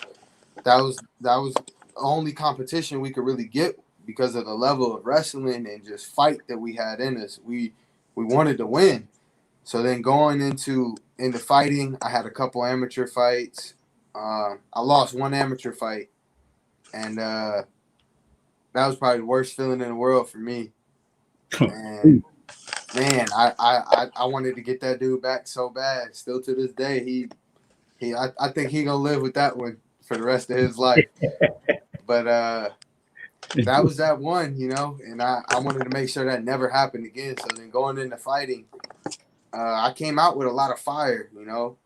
That was the only competition we could really get because of the level of wrestling and just fight that we had in us. We wanted to win. So then going into fighting, I had a couple amateur fights. I lost one amateur fight. And that was probably the worst feeling in the world for me. And man, I wanted to get that dude back so bad. Still to this day, I think he gonna live with that one for the rest of his life. But that was that one, you know, and I wanted to make sure that never happened again. So then going into fighting, I came out with a lot of fire, you know.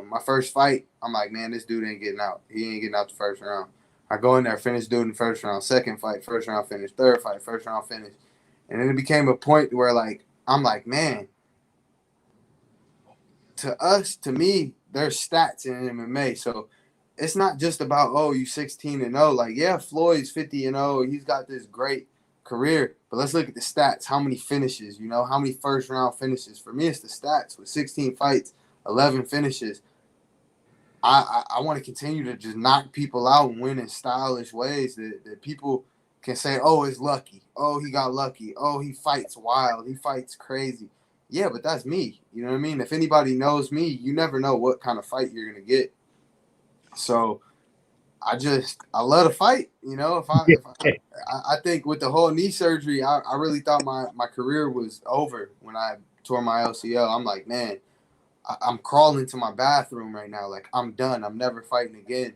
My first fight, I'm like, man, this dude ain't getting out. He ain't getting out the first round. I go in there, finish dude in the first round. Second fight, first round finish. Third fight, first round finish. And then it became a point where, like, I'm like, man, to me, there's stats in MMA. So it's not just about, oh, you 16-0. Like, yeah, Floyd's 50-0. He's got this great career. But let's look at the stats. How many finishes, how many first round finishes? For me, it's the stats. With 16 fights, 11 finishes. I want to continue to just knock people out and win in stylish ways that people can say, oh, it's lucky. Oh, he got lucky. Oh, he fights wild. He fights crazy. Yeah, but that's me. You know what I mean? If anybody knows me, you never know what kind of fight you're going to get. So I love to fight. I think with the whole knee surgery, I really thought my career was over when I tore my LCL. I'm like, man, I'm crawling to my bathroom right now. Like, I'm done. I'm never fighting again.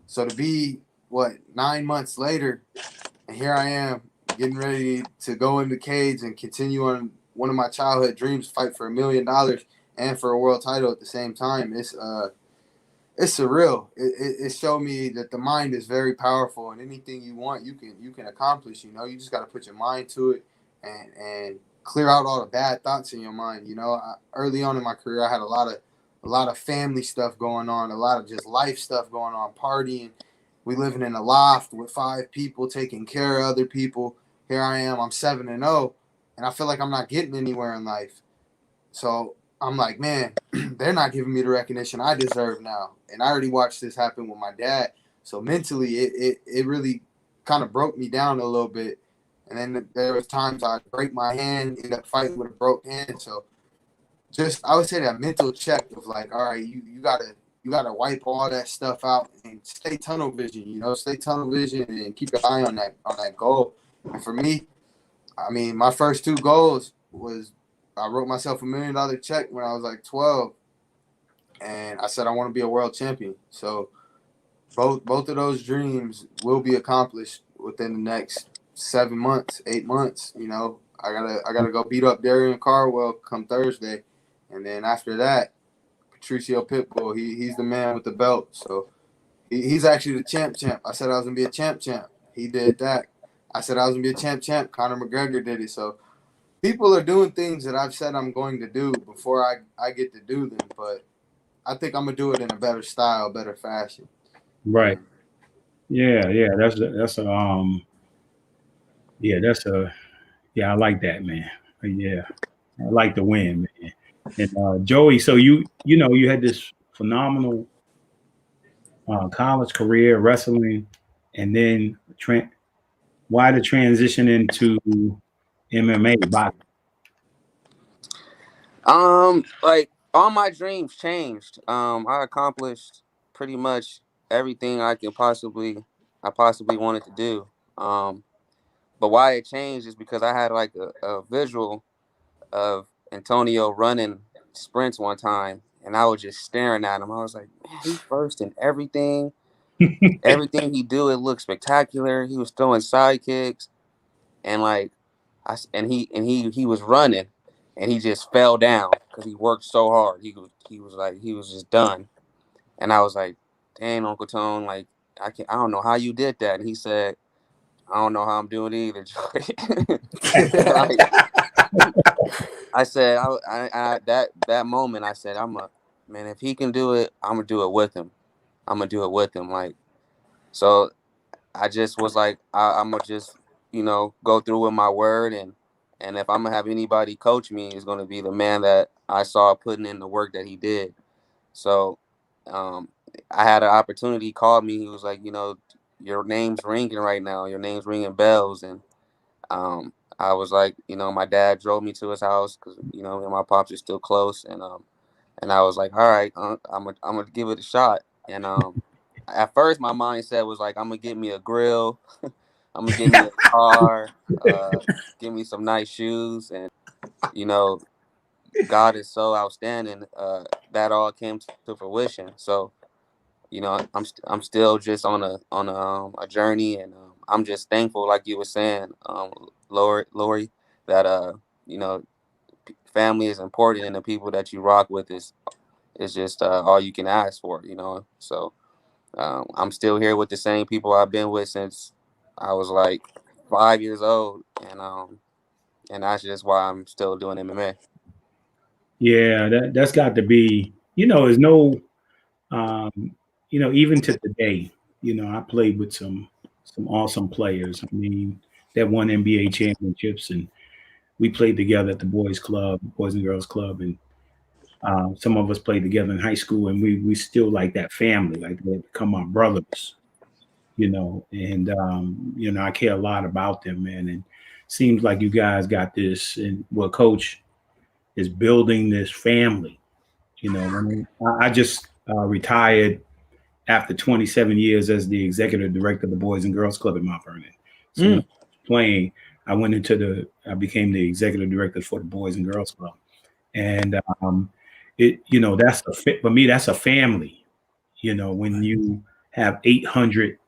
So to be, 9 months later, and here I am getting ready to go in the cage and continue on one of my childhood dreams, fight for $1 million and for a world title at the same time. It's surreal. It showed me that the mind is very powerful, and anything you want, you can accomplish. You just got to put your mind to it and clear out all the bad thoughts in your mind. Early on in my career, I had a lot of family stuff going on, a lot of just life stuff going on, partying. We living in a loft with 5 people, taking care of other people. Here I am, I'm 7-0, and I feel like I'm not getting anywhere in life. So I'm like, man, they're not giving me the recognition I deserve now. And I already watched this happen with my dad. So mentally, it really kind of broke me down a little bit. And then there was times I'd break my hand, end up fighting with a broke hand. So I would say that mental check of like, all right, you gotta wipe all that stuff out and stay tunnel vision, stay tunnel vision and keep your eye on that goal. And for me, I mean, my first 2 goals was I wrote myself $1 million check when I was like 12, and I said I want to be a world champion. So both of those dreams will be accomplished within the next 7 months, 8 months. I gotta go beat up Darian Carwell come Thursday, and then after that, Patricio Pitbull, he's the man with the belt. So he's actually the champ. I said I was gonna be a champ. He did that. I said I was gonna be a champ. Conor McGregor did it. So people are doing things that I've said I'm going to do before I get to do them, but I think I'm gonna do it in a better style, better fashion. Right. Yeah. I like that, man. Yeah. I like the win, man. And Joey, so you had this phenomenal college career wrestling, and then why the transition into MMA boxing? Like all my dreams changed. I accomplished pretty much everything I possibly wanted to do. But why it changed is because I had like a visual of Antonio running sprints one time, and I was just staring at him. I was like, man, he's first in everything. Everything he do, it looked spectacular. He was throwing side kicks, and like, he was running, and he just fell down because he worked so hard. He was just done, and I was like, dang, Uncle Tone, like I don't know how you did that. And he said, I don't know how I'm doing either, Joey. I said, I that moment, I said, man, if he can do it, I'm gonna do it with him. Like, so I just was like, I'm gonna just, go through with my word, and if I'm gonna have anybody coach me, it's gonna be the man that I saw putting in the work that he did. So, I had an opportunity. He called me. He was like, your name's ringing right now. Your name's ringing bells, and I was like, my dad drove me to his house because, me and my pops are still close. And I was like, all right, I'm gonna give it a shot. And at first my mindset was like, I'm gonna get me a grill. I'm gonna get me a car, give me some nice shoes. And, God is so outstanding. That all came to fruition. So, I'm still just on a journey, and I'm just thankful, like you were saying, Lori, that family is important, and the people that you rock with is just all you can ask for, So I'm still here with the same people I've been with since I was like 5 years old, and and that's just why I'm still doing MMA. Yeah, that's got to be, there's no, even to today, I played with some awesome players. I mean, that won NBA championships, and we played together at the Boys and Girls Club, and some of us played together in high school, and we still like that family, like they become my brothers, and I care a lot about them, man. And seems like you guys got this, and Coach is building this family. When I just retired after 27 years as the executive director of the Boys and Girls Club in Mount Vernon. So when I was playing, I became the executive director for the Boys and Girls Club, and that's for me. That's a family. When you have 800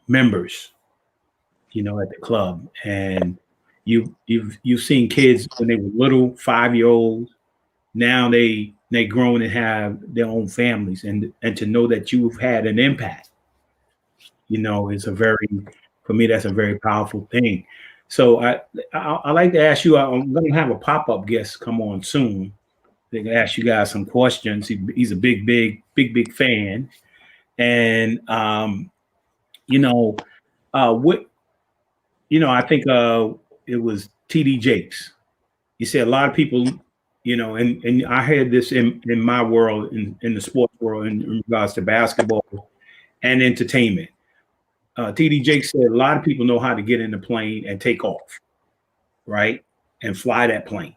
members, at the club, and you've seen kids when they were little, 5-year-olds. Now they grown and have their own families, and to know that you've had an impact, is for me, that's a very powerful thing. So I like to ask you. I'm going to have a pop-up guest come on soon. They can ask you guys some questions. He's a big fan, and I think it was TD Jakes. You see a lot of people, and I heard this in my world, in the sports world, in regards to basketball and entertainment. TD Jakes said a lot of people know how to get in the plane and take off, right, and fly that plane,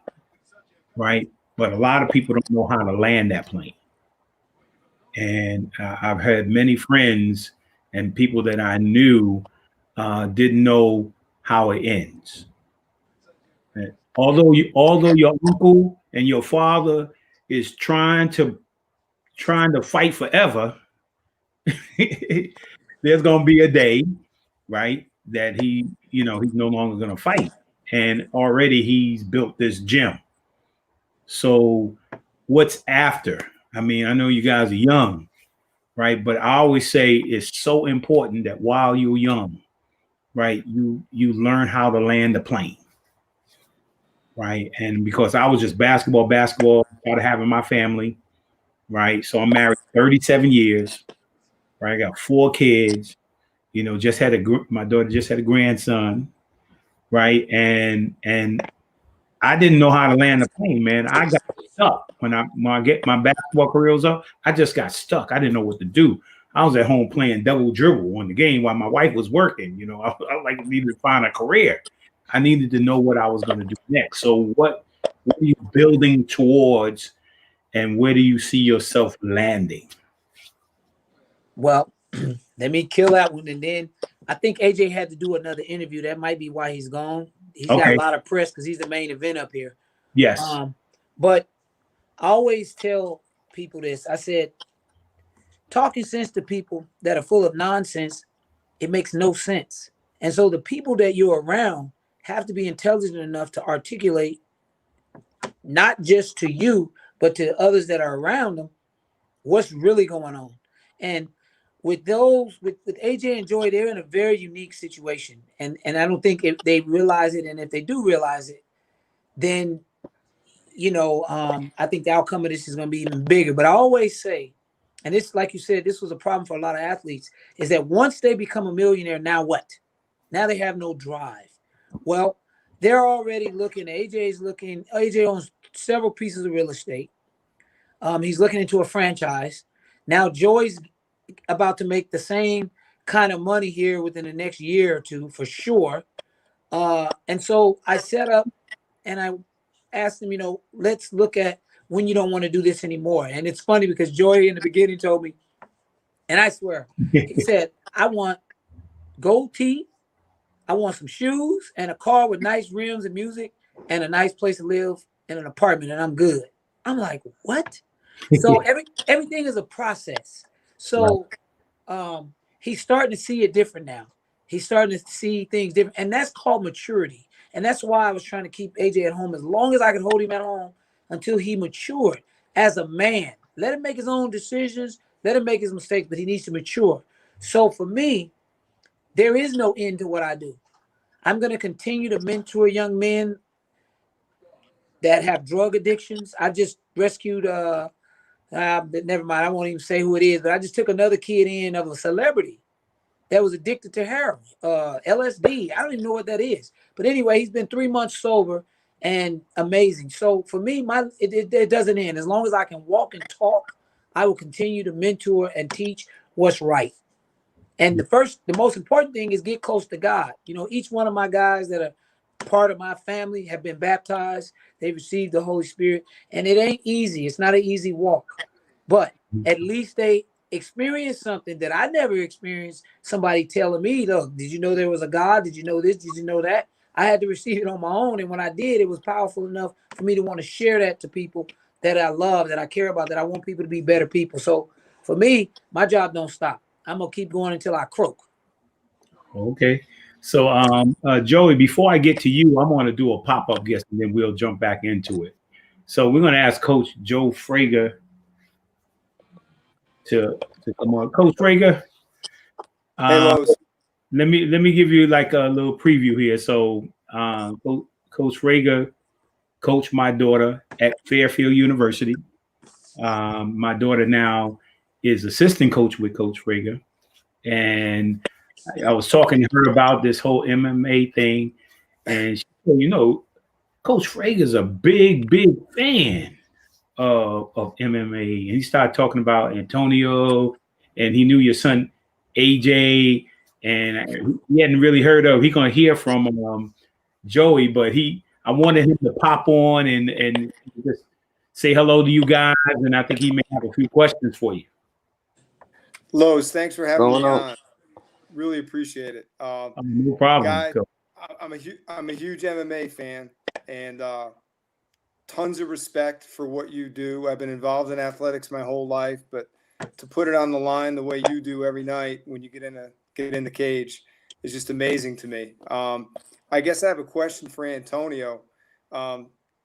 right? But a lot of people don't know how to land that plane. And I've had many friends and people that I knew didn't know how it ends. And although your uncle and your father is trying to fight forever, there's gonna be a day, right, that he's no longer gonna fight. And already he's built this gym. So what's after? I mean, I know you guys are young, right? But I always say it's so important that while you're young, right, you learn how to land the plane, right? And because I was just basketball, started having my family, right? So I'm married 37 years, right? I got 4 kids, my daughter just had a grandson, right? And I didn't know how to land the plane, man. I got stuck when I get my basketball career was up. I just got stuck. I didn't know what to do. I was at home playing double dribble on the game while my wife was working. I needed to find a career. I needed to know what I was going to do next. So what are you building towards, and where do you see yourself landing? Well, let me kill that one, and then I think AJ had to do another interview. That might be why he's gone. He's got a lot of press because he's the main event up here. Yes. But I always tell people this. I said, talking sense to people that are full of nonsense, it makes no sense. And so the people that you're around have to be intelligent enough to articulate, not just to you, but to others that are around them, what's really going on. And with AJ and Joy, they're in a very unique situation. And I don't think if they realize it, and if they do realize it, then, I think the outcome of this is going to be even bigger. But I always say, and this, like you said, this was a problem for a lot of athletes, is that once they become a millionaire, now what? Now they have no drive. Well, they're already looking, AJ owns several pieces of real estate. He's looking into a franchise. Now Joy's about to make the same kind of money here within the next year or two for sure. And so I set up and I asked him, let's look at when you don't want to do this anymore. And it's funny because Joy in the beginning told me, and I swear, he said, I want gold teeth, I want some shoes and a car with nice rims and music and a nice place to live in an apartment, and I'm good. I'm like, what? So everything is a process. So he's starting to see it different now. He's starting to see things different. And that's called maturity. And that's why I was trying to keep AJ at home as long as I could hold him at home until he matured as a man. Let him make his own decisions. Let him make his mistakes, but he needs to mature. So for me, there is no end to what I do. I'm going to continue to mentor young men that have drug addictions. I just rescued, never mind, I won't even say who it is, but I just took another kid in of a celebrity that was addicted to heroin, LSD. I don't even know what that is. But anyway, he's been 3 months sober and amazing. So for me, it doesn't end. As long as I can walk and talk, I will continue to mentor and teach what's right. And the most important thing is get close to God. You know, each one of my guys that are part of my family have been baptized. They received the Holy Spirit, and it ain't easy. It's not an easy walk, but at least they experience something that I never experienced. Somebody telling me, look, did you know there was a God? Did you know this? Did you know that? I had to receive it on my own. And when I did, it was powerful enough for me to want to share that to people that I love, that I care about, that I want people to be better people. So for me, my job don't stop. I'm going to keep going until I croak. Okay. So, Joey, before I get to you, I'm going to do a pop-up guest, and then we'll jump back into it. So we're going to ask Coach Joe Frager to come on. Coach Frager, let me give you like a little preview here. So, Coach Frager coached my daughter at Fairfield University. My daughter now is assistant coach with Coach Frager, and I was talking to her about this whole MMA thing, and she said, you know, Coach Frager's a big fan of MMA, and he started talking about Antonio, and he knew your son AJ, and he hadn't really heard of. He's gonna hear from Joey, but I wanted him to pop on and just say hello to you guys, and I think he may have a few questions for you. Lowe's, thanks for having me on. Really appreciate it. No problem. Guy, I'm a huge MMA fan, and tons of respect for what you do. I've been involved in athletics my whole life, but to put it on the line the way you do every night when you get in the cage is just amazing to me. I guess I have a question for Antonio.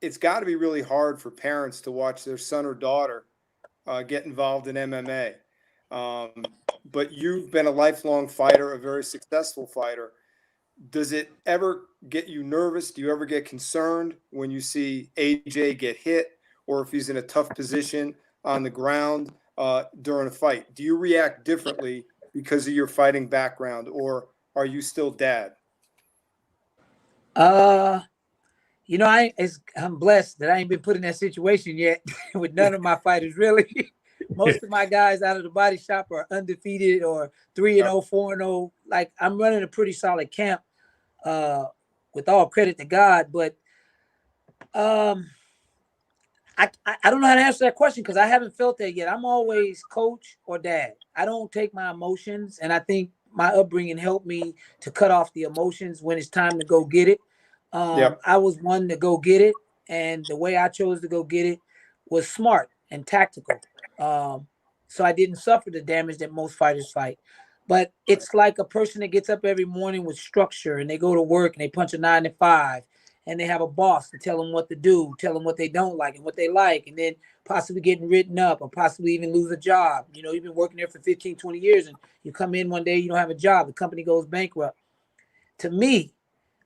It's got to be really hard for parents to watch their son or daughter get involved in MMA. But you've been a lifelong fighter, a very successful fighter. Does it ever get you nervous? Do you ever get concerned when you see AJ get hit, or if he's in a tough position on the ground during a fight? Do you react differently because of your fighting background, or are you still dad? You know, I'm blessed that I ain't been put in that situation yet with none of my fighters, really. Most of my guys out of the body shop are undefeated or 3-0, 4-0. Like, I'm running a pretty solid camp, with all credit to God. But I don't know how to answer that question because I haven't felt that yet. I'm always coach or dad. I don't take my emotions, and I think my upbringing helped me to cut off the emotions when it's time to go get it. I was one to go get it, and the way I chose to go get it was smart and tactical. So I didn't suffer the damage that most fighters fight. But it's like a person that gets up every morning with structure, and they go to work and they punch a 9 to 5, and they have a boss to tell them what to do, tell them what they don't like and what they like, and then possibly getting written up or possibly even lose a job. You know, you've been working there for 15, 20 years, and you come in one day, you don't have a job, the company goes bankrupt. To me,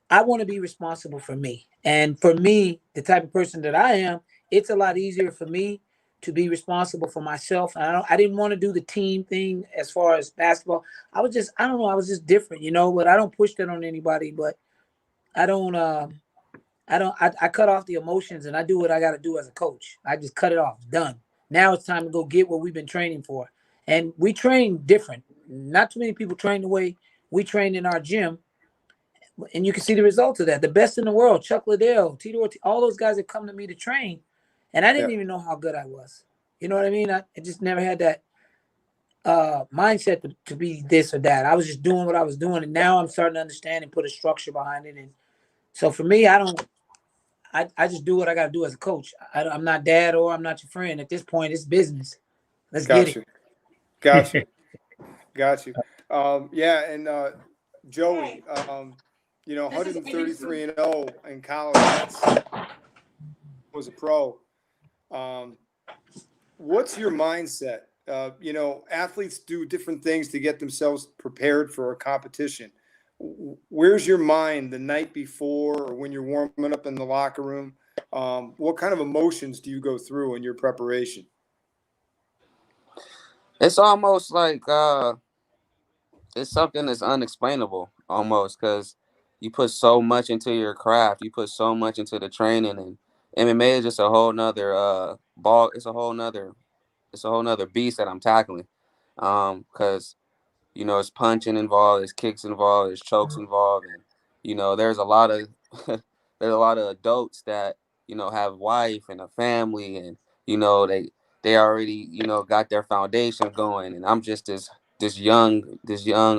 I want to be responsible for me. And for me, the type of person that I am, it's a lot easier for me to be responsible for myself. I didn't want to do the team thing as far as basketball. I was just different, you know, but I don't push that on anybody, but I cut off the emotions, and I do what I got to do as a coach. I just cut it off. Done. Now it's time to go get what we've been training for. And we train different. Not too many people train the way we train in our gym. And you can see the results of that. The best in the world, Chuck Liddell, Tito Ortiz, all those guys that come to me to train. And I didn't even know how good I was. You know what I mean? I just never had that mindset to be this or that. I was just doing what I was doing. And now I'm starting to understand and put a structure behind it. And so for me, I just do what I got to do as a coach. I'm not dad or I'm not your friend. At this point, it's business. Let's get it. Got you. Yeah. And Joey, you know, 133-0 in college, was a pro. What's your mindset? You know, athletes do different things to get themselves prepared for a competition. where's your mind the night before or when you're warming up in the locker room? What kind of emotions do you go through in your preparation? It's almost like it's something that's unexplainable almost, because you put so much into your craft, you put so much into the training, and MMA is just a whole nother ball. It's a whole nother beast that I'm tackling. Because it's punching involved, there's kicks involved, there's chokes involved, and there's a lot of there's a lot of adults that have wife and a family, and they already got their foundation going, and I'm just this young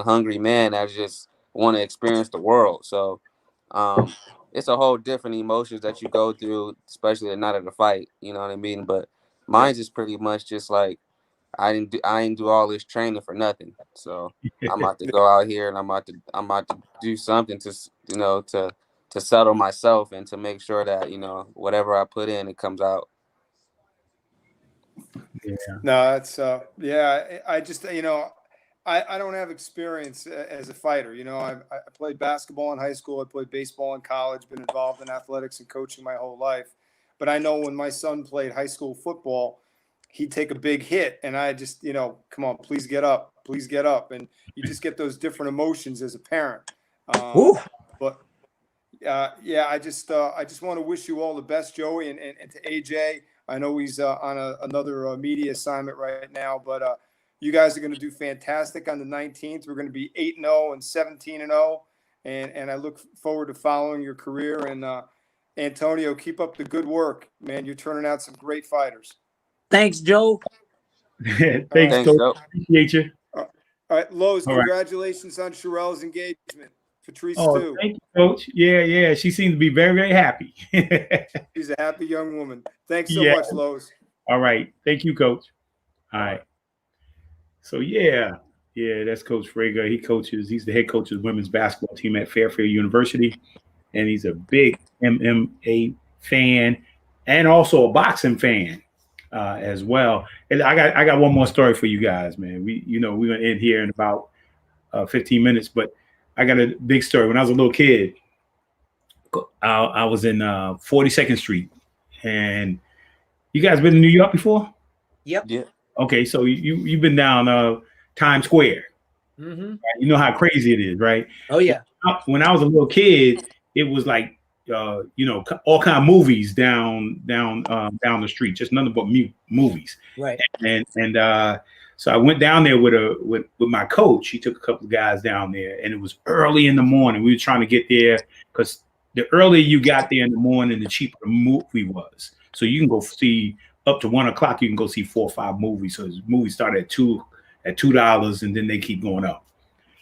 hungry man that just want to experience the world. So it's a whole different emotions that you go through, especially the night of the fight. You know what I mean? But mine's is pretty much just like, I didn't do all this training for nothing. So I'm about to go out here and I'm about to do something to settle myself and to make sure that whatever I put in, it comes out. Yeah. No, that's I just I don't have experience as a fighter. I played basketball in high school. I played baseball in college. Been involved in athletics and coaching my whole life. But I know when my son played high school football, he'd take a big hit, and I just come on, please get up, and you just get those different emotions as a parent. But I just want to wish you all the best, Joey, and to AJ. I know he's on another media assignment right now, but you guys are going to do fantastic on the 19th. We're going to be 8-0 and 17-0, and I look forward to following your career. And Antonio, keep up the good work, man. You're turning out some great fighters. Thanks, Joe. Thanks, Joe. Appreciate you. All right, Lowe's, All right. Congratulations on Sherelle's engagement. Patrice, too. Thank you, Coach. Yeah. She seems to be very, very happy. She's a happy young woman. Thanks so much, Lowe's. All right. Thank you, Coach. All right. So, that's Coach Frager. He's the head coach of the women's basketball team at Fairfield University, and he's a big MMA fan and also a boxing fan as well. And I got one more story for you guys, man. We're going to end here in about 15 minutes, but I got a big story. When I was a little kid, I was in 42nd Street, and you guys been in New York before? Yep. Yeah. Okay, so you've been down Times Square. Mm-hmm. Right? You know how crazy it is, right? Oh yeah. When I was a little kid, it was like all kind of movies down the street, just nothing but movies. Right. And so I went down there with my coach. He took a couple of guys down there, and it was early in the morning. We were trying to get there because the earlier you got there in the morning, the cheaper the movie was. So you can go see up to 1 o'clock. You can go see 4 or 5 movies. So the movies start at $2, and then they keep going up.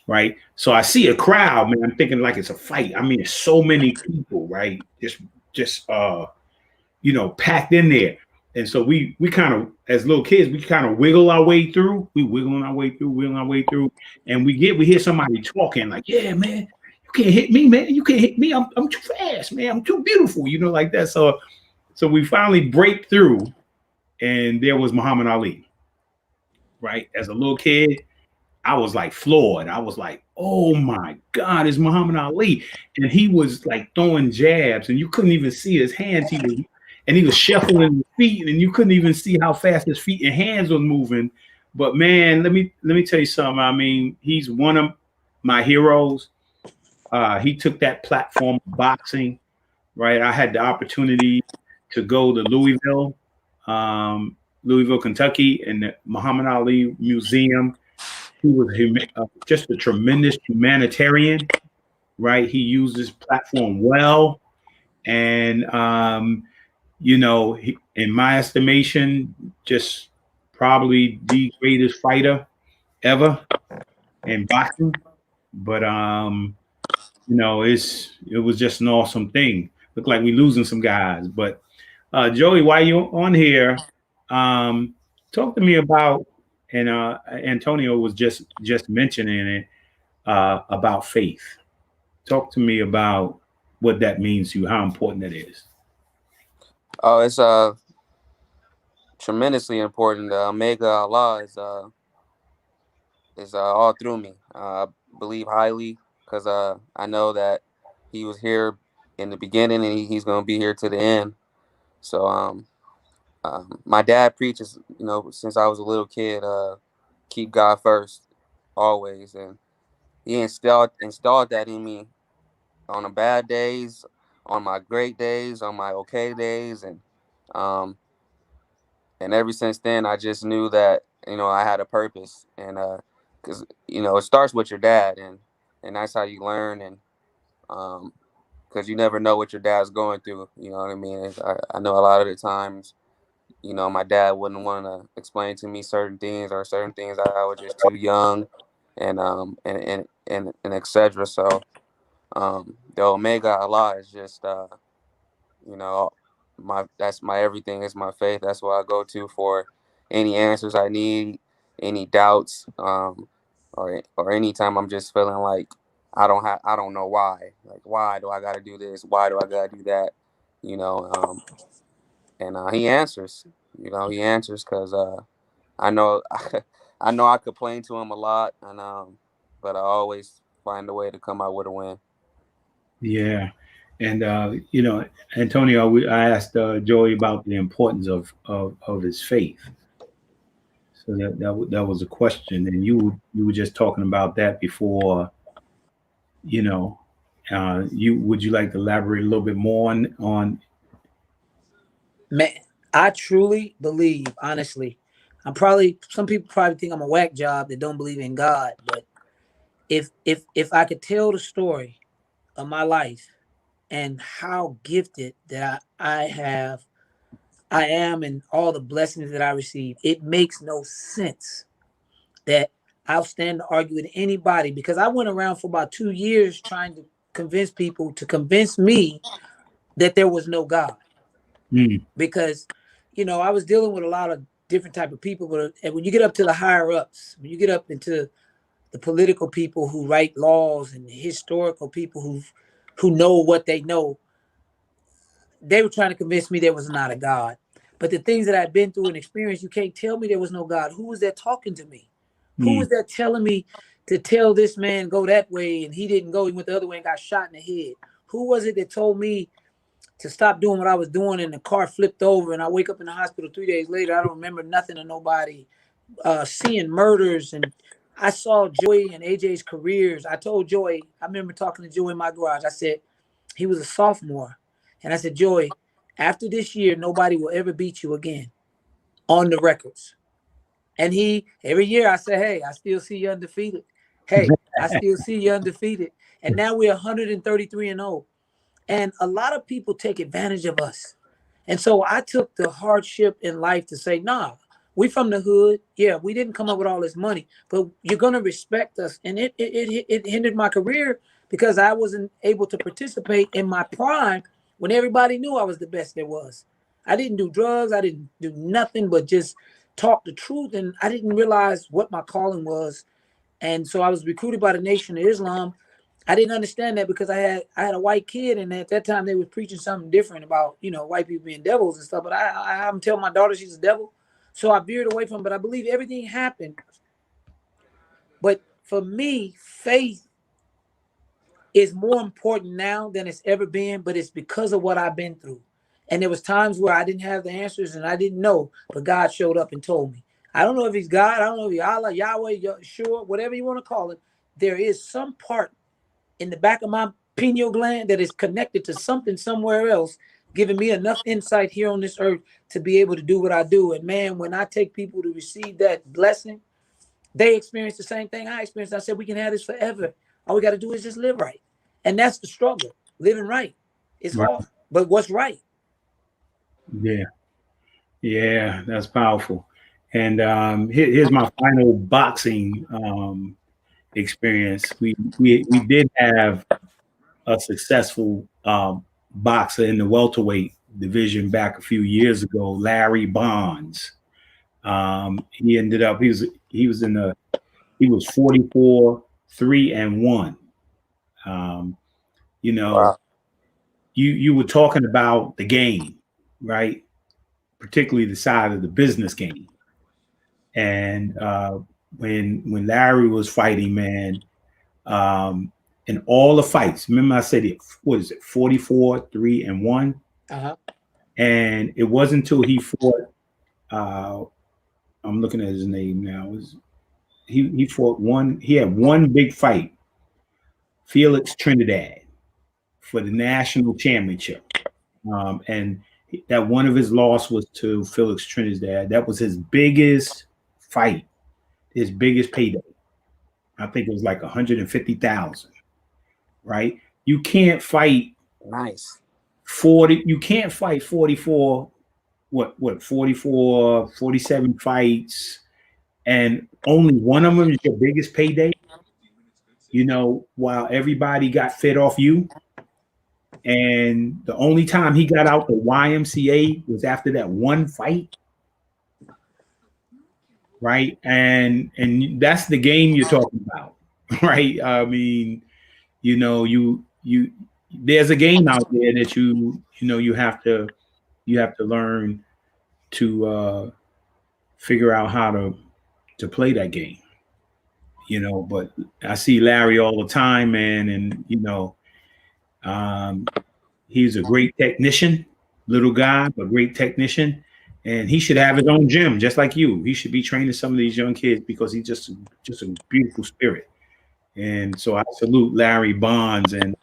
Right. So I see a crowd, man. I'm thinking like it's a fight. I mean, there's so many people, right? Just packed in there. And so we kind of, as little kids, we kind of wiggle our way through. We wiggling our way through. And we hear somebody talking like, yeah, man, you can't hit me, man. You can't hit me. I'm too fast, man. I'm too beautiful, like that. So we finally break through, and there was Muhammad Ali. Right. As a little kid, I was like floored. I was like, oh my God, it's Muhammad Ali. And he was like throwing jabs, and you couldn't even see his hands. He was shuffling his feet, and you couldn't even see how fast his feet and hands were moving. But man, let me tell you something. I mean, he's one of my heroes. He took that platform of boxing, right? I had the opportunity to go to Louisville, Kentucky, and the Muhammad Ali Museum. He was just a tremendous humanitarian, right? He used his platform well. And, in my estimation, just probably the greatest fighter ever in boxing. But, it was just an awesome thing. Looked like we're losing some guys. But, Joey, while you're on here, talk to me about, and Antonio was just mentioning it about faith. Talk to me about what that means to you, how important it is. Oh, it's tremendously important. Omega Allah is all through me. I believe highly, because I know that he was here in the beginning and he's going to be here to the end. So my dad preaches, since I was a little kid, keep God first always, and he installed that in me on the bad days, on my great days, on my okay days, and ever since then I just knew that I had a purpose, and because it starts with your dad, and that's how you learn, and because you never know what your dad's going through. You know what I mean? I know a lot of the times, my dad wouldn't want to explain to me certain things, or certain things I was just too young, and etc. So the Omega Allah is just that's my everything. Is my faith. That's what I go to for any answers I need, any doubts, or anytime I'm just feeling like I don't know why. Like, why do I got to do this? Why do I got to do that? And he answers. He answers because I know I complain to him a lot, and but I always find a way to come out with a win. Yeah. And, Antonio, I asked Joey about the importance of his faith. So that was a question. And you were just talking about that before, would you like to elaborate a little bit more on? Man, I truly believe, honestly, some people probably think I'm a whack job that don't believe in God. But if I could tell the story of my life, and how gifted that I am, and all the blessings that I receive, it makes no sense that I'll stand to argue with anybody, because I went around for about 2 years trying to convince people to convince me that there was no God. Because, I was dealing with a lot of different type of people, and when you get up to the higher ups, when you get up into the political people who write laws, and the historical people who know what they know, they were trying to convince me there was not a God. But the things that I've been through and experienced, you can't tell me there was no God. Who was that talking to me? Who was that telling me to tell this man go that way, and he didn't go, he went the other way and got shot in the head? Who was it that told me to stop doing what I was doing, and the car flipped over and I wake up in the hospital 3 days later? I don't remember nothing of nobody, seeing murders. And I saw Joey and AJ's careers. I told Joey, I remember talking to Joey in my garage. I said, he was a sophomore. And I said, Joey, after this year, nobody will ever beat you again on the records. And every year I say, hey, I still see you undefeated. Hey, I still see you undefeated. And now we're 133-0. And a lot of people take advantage of us. And so I took the hardship in life to say, nah, we from the hood. Yeah, we didn't come up with all this money, but you're going to respect us. And it hindered my career, because I wasn't able to participate in my prime when everybody knew I was the best there was. I didn't do drugs. I didn't do nothing but just talk the truth. And I didn't realize what my calling was. And so I was recruited by the Nation of Islam. I didn't understand that, because I had a white kid, and at that time they were preaching something different about, white people being devils and stuff. But I haven't tell my daughter she's a devil. So I veered away from it. But I believe everything happened. But for me, faith is more important now than it's ever been, but it's because of what I've been through. And there was times where I didn't have the answers and I didn't know, but God showed up and told me. I don't know if he's God. I don't know if he's Allah, Yahweh, Yeshua, whatever you want to call it. There is some part in the back of my pineal gland that is connected to something somewhere else, giving me enough insight here on this earth to be able to do what I do. And man, when I take people to receive that blessing, they experience the same thing I experienced. I said, we can have this forever. All we got to do is just live right. And that's the struggle. Living right. It's hard, but what's right? Yeah, that's powerful. And here's my final boxing experience. We did have a successful boxer in the welterweight division back a few years ago, Larry Bonds. He ended up, he was 44-3-1. Wow. You were talking about the game, right? Particularly the side of the business game. And when Larry was fighting, man, and in all the fights. Remember, I said it. What is it? 44, 3-1. And it wasn't until he fought. I'm looking at his name now. He fought one. He had one big fight, Felix Trinidad, for the national championship, and that one of his loss was to Felix Trinidad. That was his biggest fight, his biggest payday. I think it was like 150,000. Right? You can't fight 40. You can't fight 44. What 44, 47 fights, and only one of them is your biggest payday. You know, while everybody got fed off you. And the only time he got out the YMCA was after that one fight. Right. And that's the game you're talking about. Right. I mean, you know, you there's a game out there that you have to learn to figure out how to play that game. You know, but I see Larry all the time, man, and you know, he's a great technician, little guy, but great technician, and he should have his own gym, just like you. He should be training some of these young kids because he's just a beautiful spirit. And so I salute Larry Bonds and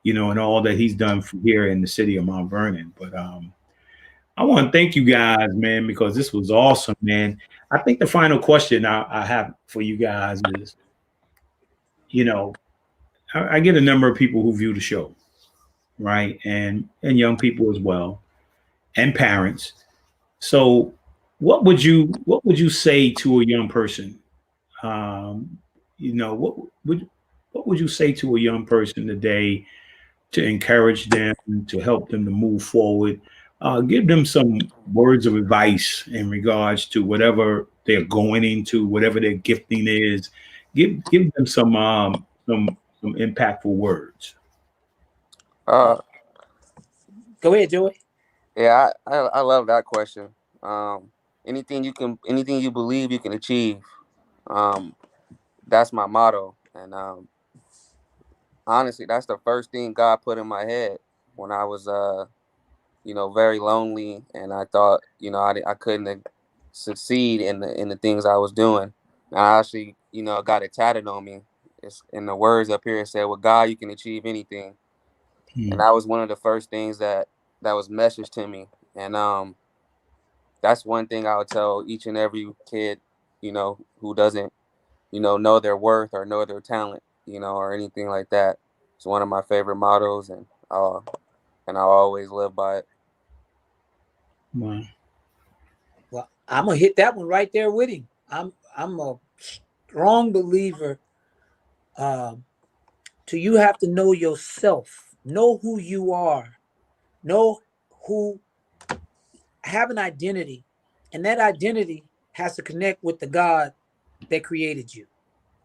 you know, and all that he's done for here in the city of Mount Vernon. But I want to thank you guys, man, because this was awesome, man. I think the final question I have for you guys is, you know, I get a number of people who view the show, right? And young people as well, and parents. So what would you say to a young person? You know, what would you say to a young person today to encourage them, to help them to move forward? Give them some words of advice in regards to whatever they're going into, whatever their gifting is. Give them some impactful words. Go ahead, Joey. Yeah, I love that question. Anything you believe you can achieve. That's my motto. And honestly, that's the first thing God put in my head when I was you know, very lonely, and I thought, you know, I couldn't succeed in the things I was doing. And I actually, you know, got it tatted on me. It's in the words up here. It said, "With God, you can achieve anything." And that was one of the first things that was messaged to me. And that's one thing I would tell each and every kid, you know, who doesn't, you know their worth or know their talent, you know, or anything like that. It's one of my favorite mottos, and I'll always live by it. Wow. Well, I'm gonna hit that one right there with him. I'm a strong believer. You have to know yourself, know who you are, have an identity, and that identity has to connect with the God that created you,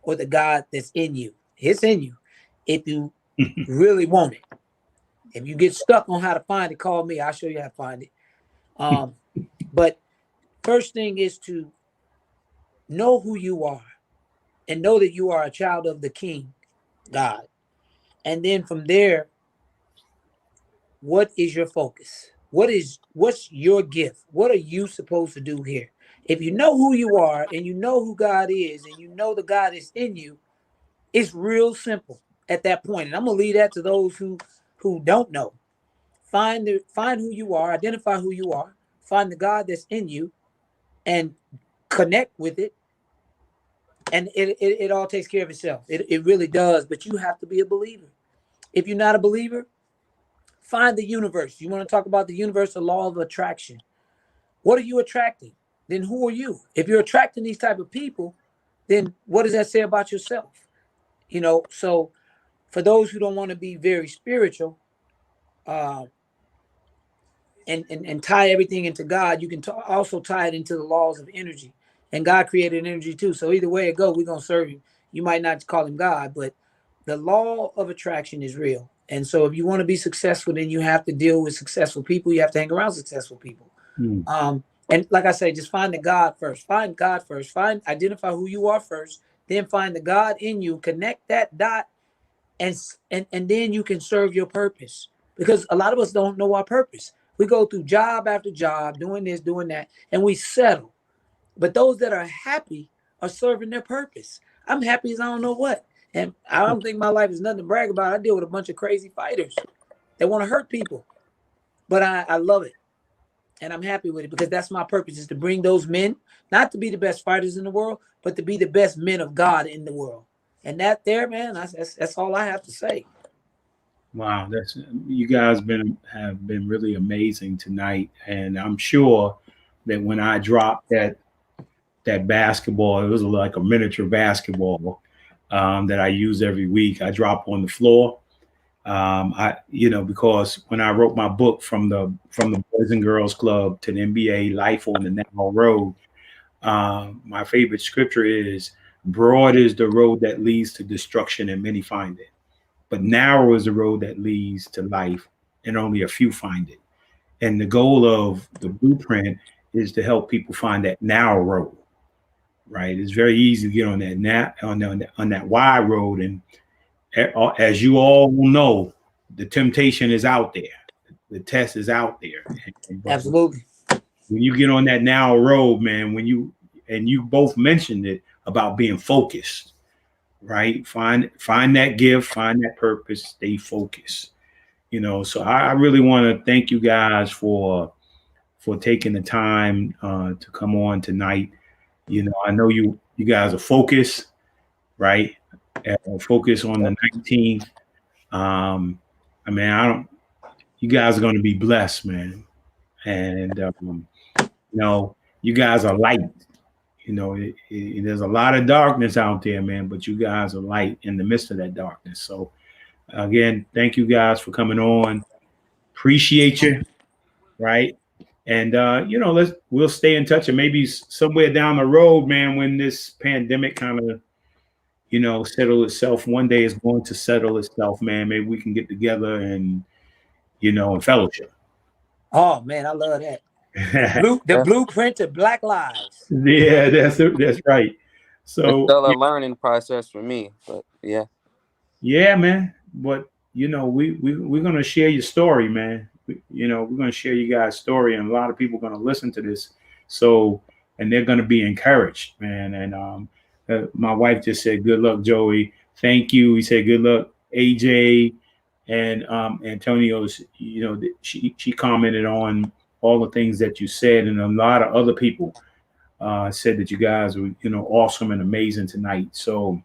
or the God that's in you. It's in you if you really want it. If you get stuck on how to find it, call me. I'll show you how to find it. But first thing is to know who you are and know that you are a child of the King, God. And then from there, what is your focus? What's your gift? What are you supposed to do here? If you know who you are and you know who God is and you know the God is in you, it's real simple at that point. And I'm gonna leave that to those who don't know. Find who you are, identify who you are, find the God that's in you, and connect with it. And it all takes care of itself. It really does, but you have to be a believer. If you're not a believer, find the universe. You want to talk about the universe, the law of attraction. What are you attracting? Then who are you? If you're attracting these type of people, then what does that say about yourself? You know, so for those who don't want to be very spiritual, and tie everything into God, you can also tie it into the laws of energy. And God created energy too. So either way it goes, we're going to serve him. You might not call him God, but the law of attraction is real. And so if you want to be successful, then you have to deal with successful people. You have to hang around successful people. And like I say, just find the God first. Find God first. Identify who you are first. Then find the God in you. Connect that dot and then you can serve your purpose, because a lot of us don't know our purpose. We go through job after job, doing this, doing that, and we settle. But those that are happy are serving their purpose. I'm happy as I don't know what. And I don't think my life is nothing to brag about. I deal with a bunch of crazy fighters that want to hurt people. But I love it. And I'm happy with it, because that's my purpose, is to bring those men, not to be the best fighters in the world, but to be the best men of God in the world. And that there, man, that's all I have to say. Wow, you guys have been really amazing tonight, and I'm sure that when I dropped that basketball, it was like a miniature basketball that I use every week. I drop on the floor. Because when I wrote my book from the Boys and Girls Club to the NBA, Life on the Narrow Road, my favorite scripture is, broad is the road that leads to destruction and many find it, but narrow is the road that leads to life and only a few find it. And the goal of the blueprint is to help people find that narrow road, right? It's very easy to get on that wide road. And as you all know, the temptation is out there. The test is out there. Absolutely. When you get on that narrow road, man, and you both mentioned it about being focused, right? Find that gift, find that purpose, stay focused. So I really want to thank you guys for taking the time to come on tonight. I know you guys are focused, right? Focus on the 19th. You guys are going to be blessed, man. And you guys are light. There's a lot of darkness out there, man, but you guys are light in the midst of that darkness. So again, thank you guys for coming on. Appreciate you, right? And we'll stay in touch, and maybe somewhere down the road, man, when this pandemic kind of settle itself, one day it's going to settle itself, man. Maybe we can get together and and fellowship. Oh man, I love that. The blueprint of Black Lives. Yeah, that's right. So it's still a learning process for me, but yeah, man. But we're gonna share your story, man. We're gonna share you guys' story, and a lot of people are gonna listen to this. So, and they're gonna be encouraged, man. And my wife just said, "Good luck, Joey." Thank you. He said, "Good luck, AJ." And Antonio's, she commented on all the things that you said, and a lot of other people said that you guys were, awesome and amazing tonight. So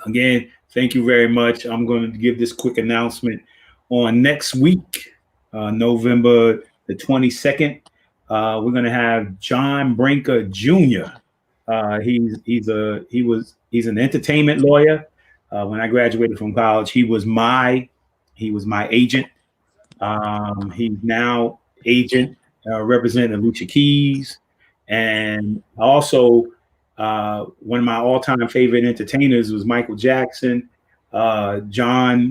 again, thank you very much. I'm going to give this quick announcement on next week, November the 22nd. We're going to have John Brinker Jr. He's an entertainment lawyer. When I graduated from college, he was my agent. He's now agent representing Alicia Keys, and also one of my all-time favorite entertainers was Michael Jackson. John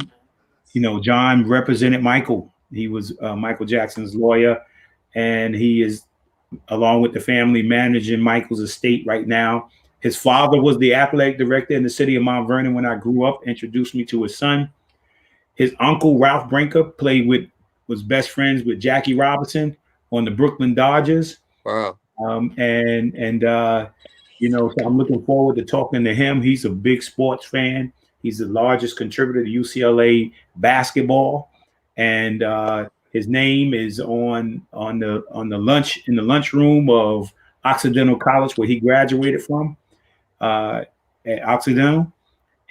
represented Michael. He was Michael Jackson's lawyer, and he is, along with the family, managing Michael's estate right now. His father was the athletic director in the city of Mount Vernon when I grew up, introduced me to his son. His uncle, Ralph Brinker, was best friends with Jackie Robinson on the Brooklyn Dodgers. Wow. So I'm looking forward to talking to him. He's a big sports fan. He's the largest contributor to UCLA basketball. And his name is on the lunchroom of Occidental College, where he graduated from, at Occidental.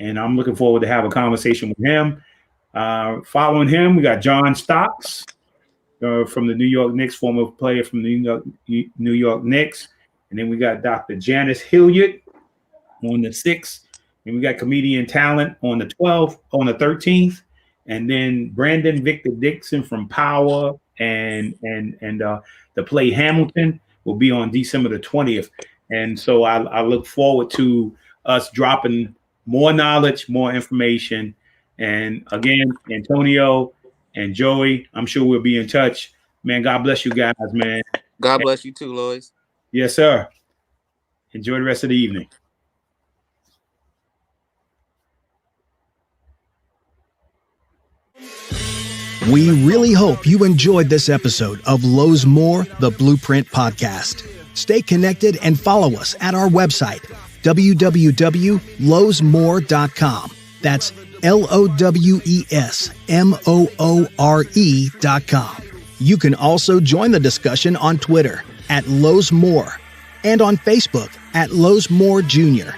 And I'm looking forward to have a conversation with him. Following him, we got John Stocks from the New York Knicks, former player from the New York Knicks. And then we got Dr. Janice Hilliard on the 6th. And we got comedian talent on the 12th, on the 13th. And then Brandon Victor Dixon from Power and the play Hamilton will be on December the 20th. And so I look forward to us dropping more knowledge, more information. And again, Antonio and Joey, I'm sure we'll be in touch. Man, God bless you guys, man. God bless you too, Lois. Yes, sir. Enjoy the rest of the evening. We really hope you enjoyed this episode of Lowe's More, the Blueprint Podcast. Stay connected and follow us at our website, www.lowesmore.com. That's LOWESMOORE.com. You can also join the discussion on Twitter at Lowe's More and on Facebook at Lowe's More Jr.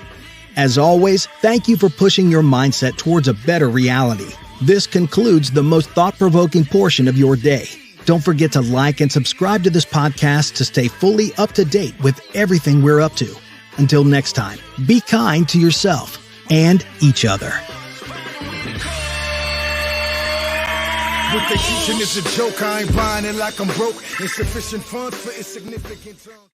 As always, thank you for pushing your mindset towards a better reality. This concludes the most thought-provoking portion of your day. Don't forget to like and subscribe to this podcast to stay fully up to date with everything we're up to. Until next time, be kind to yourself and each other. What they teaching is a joke. I ain't buying it like I'm broke. Insufficient funds for insignificant terms.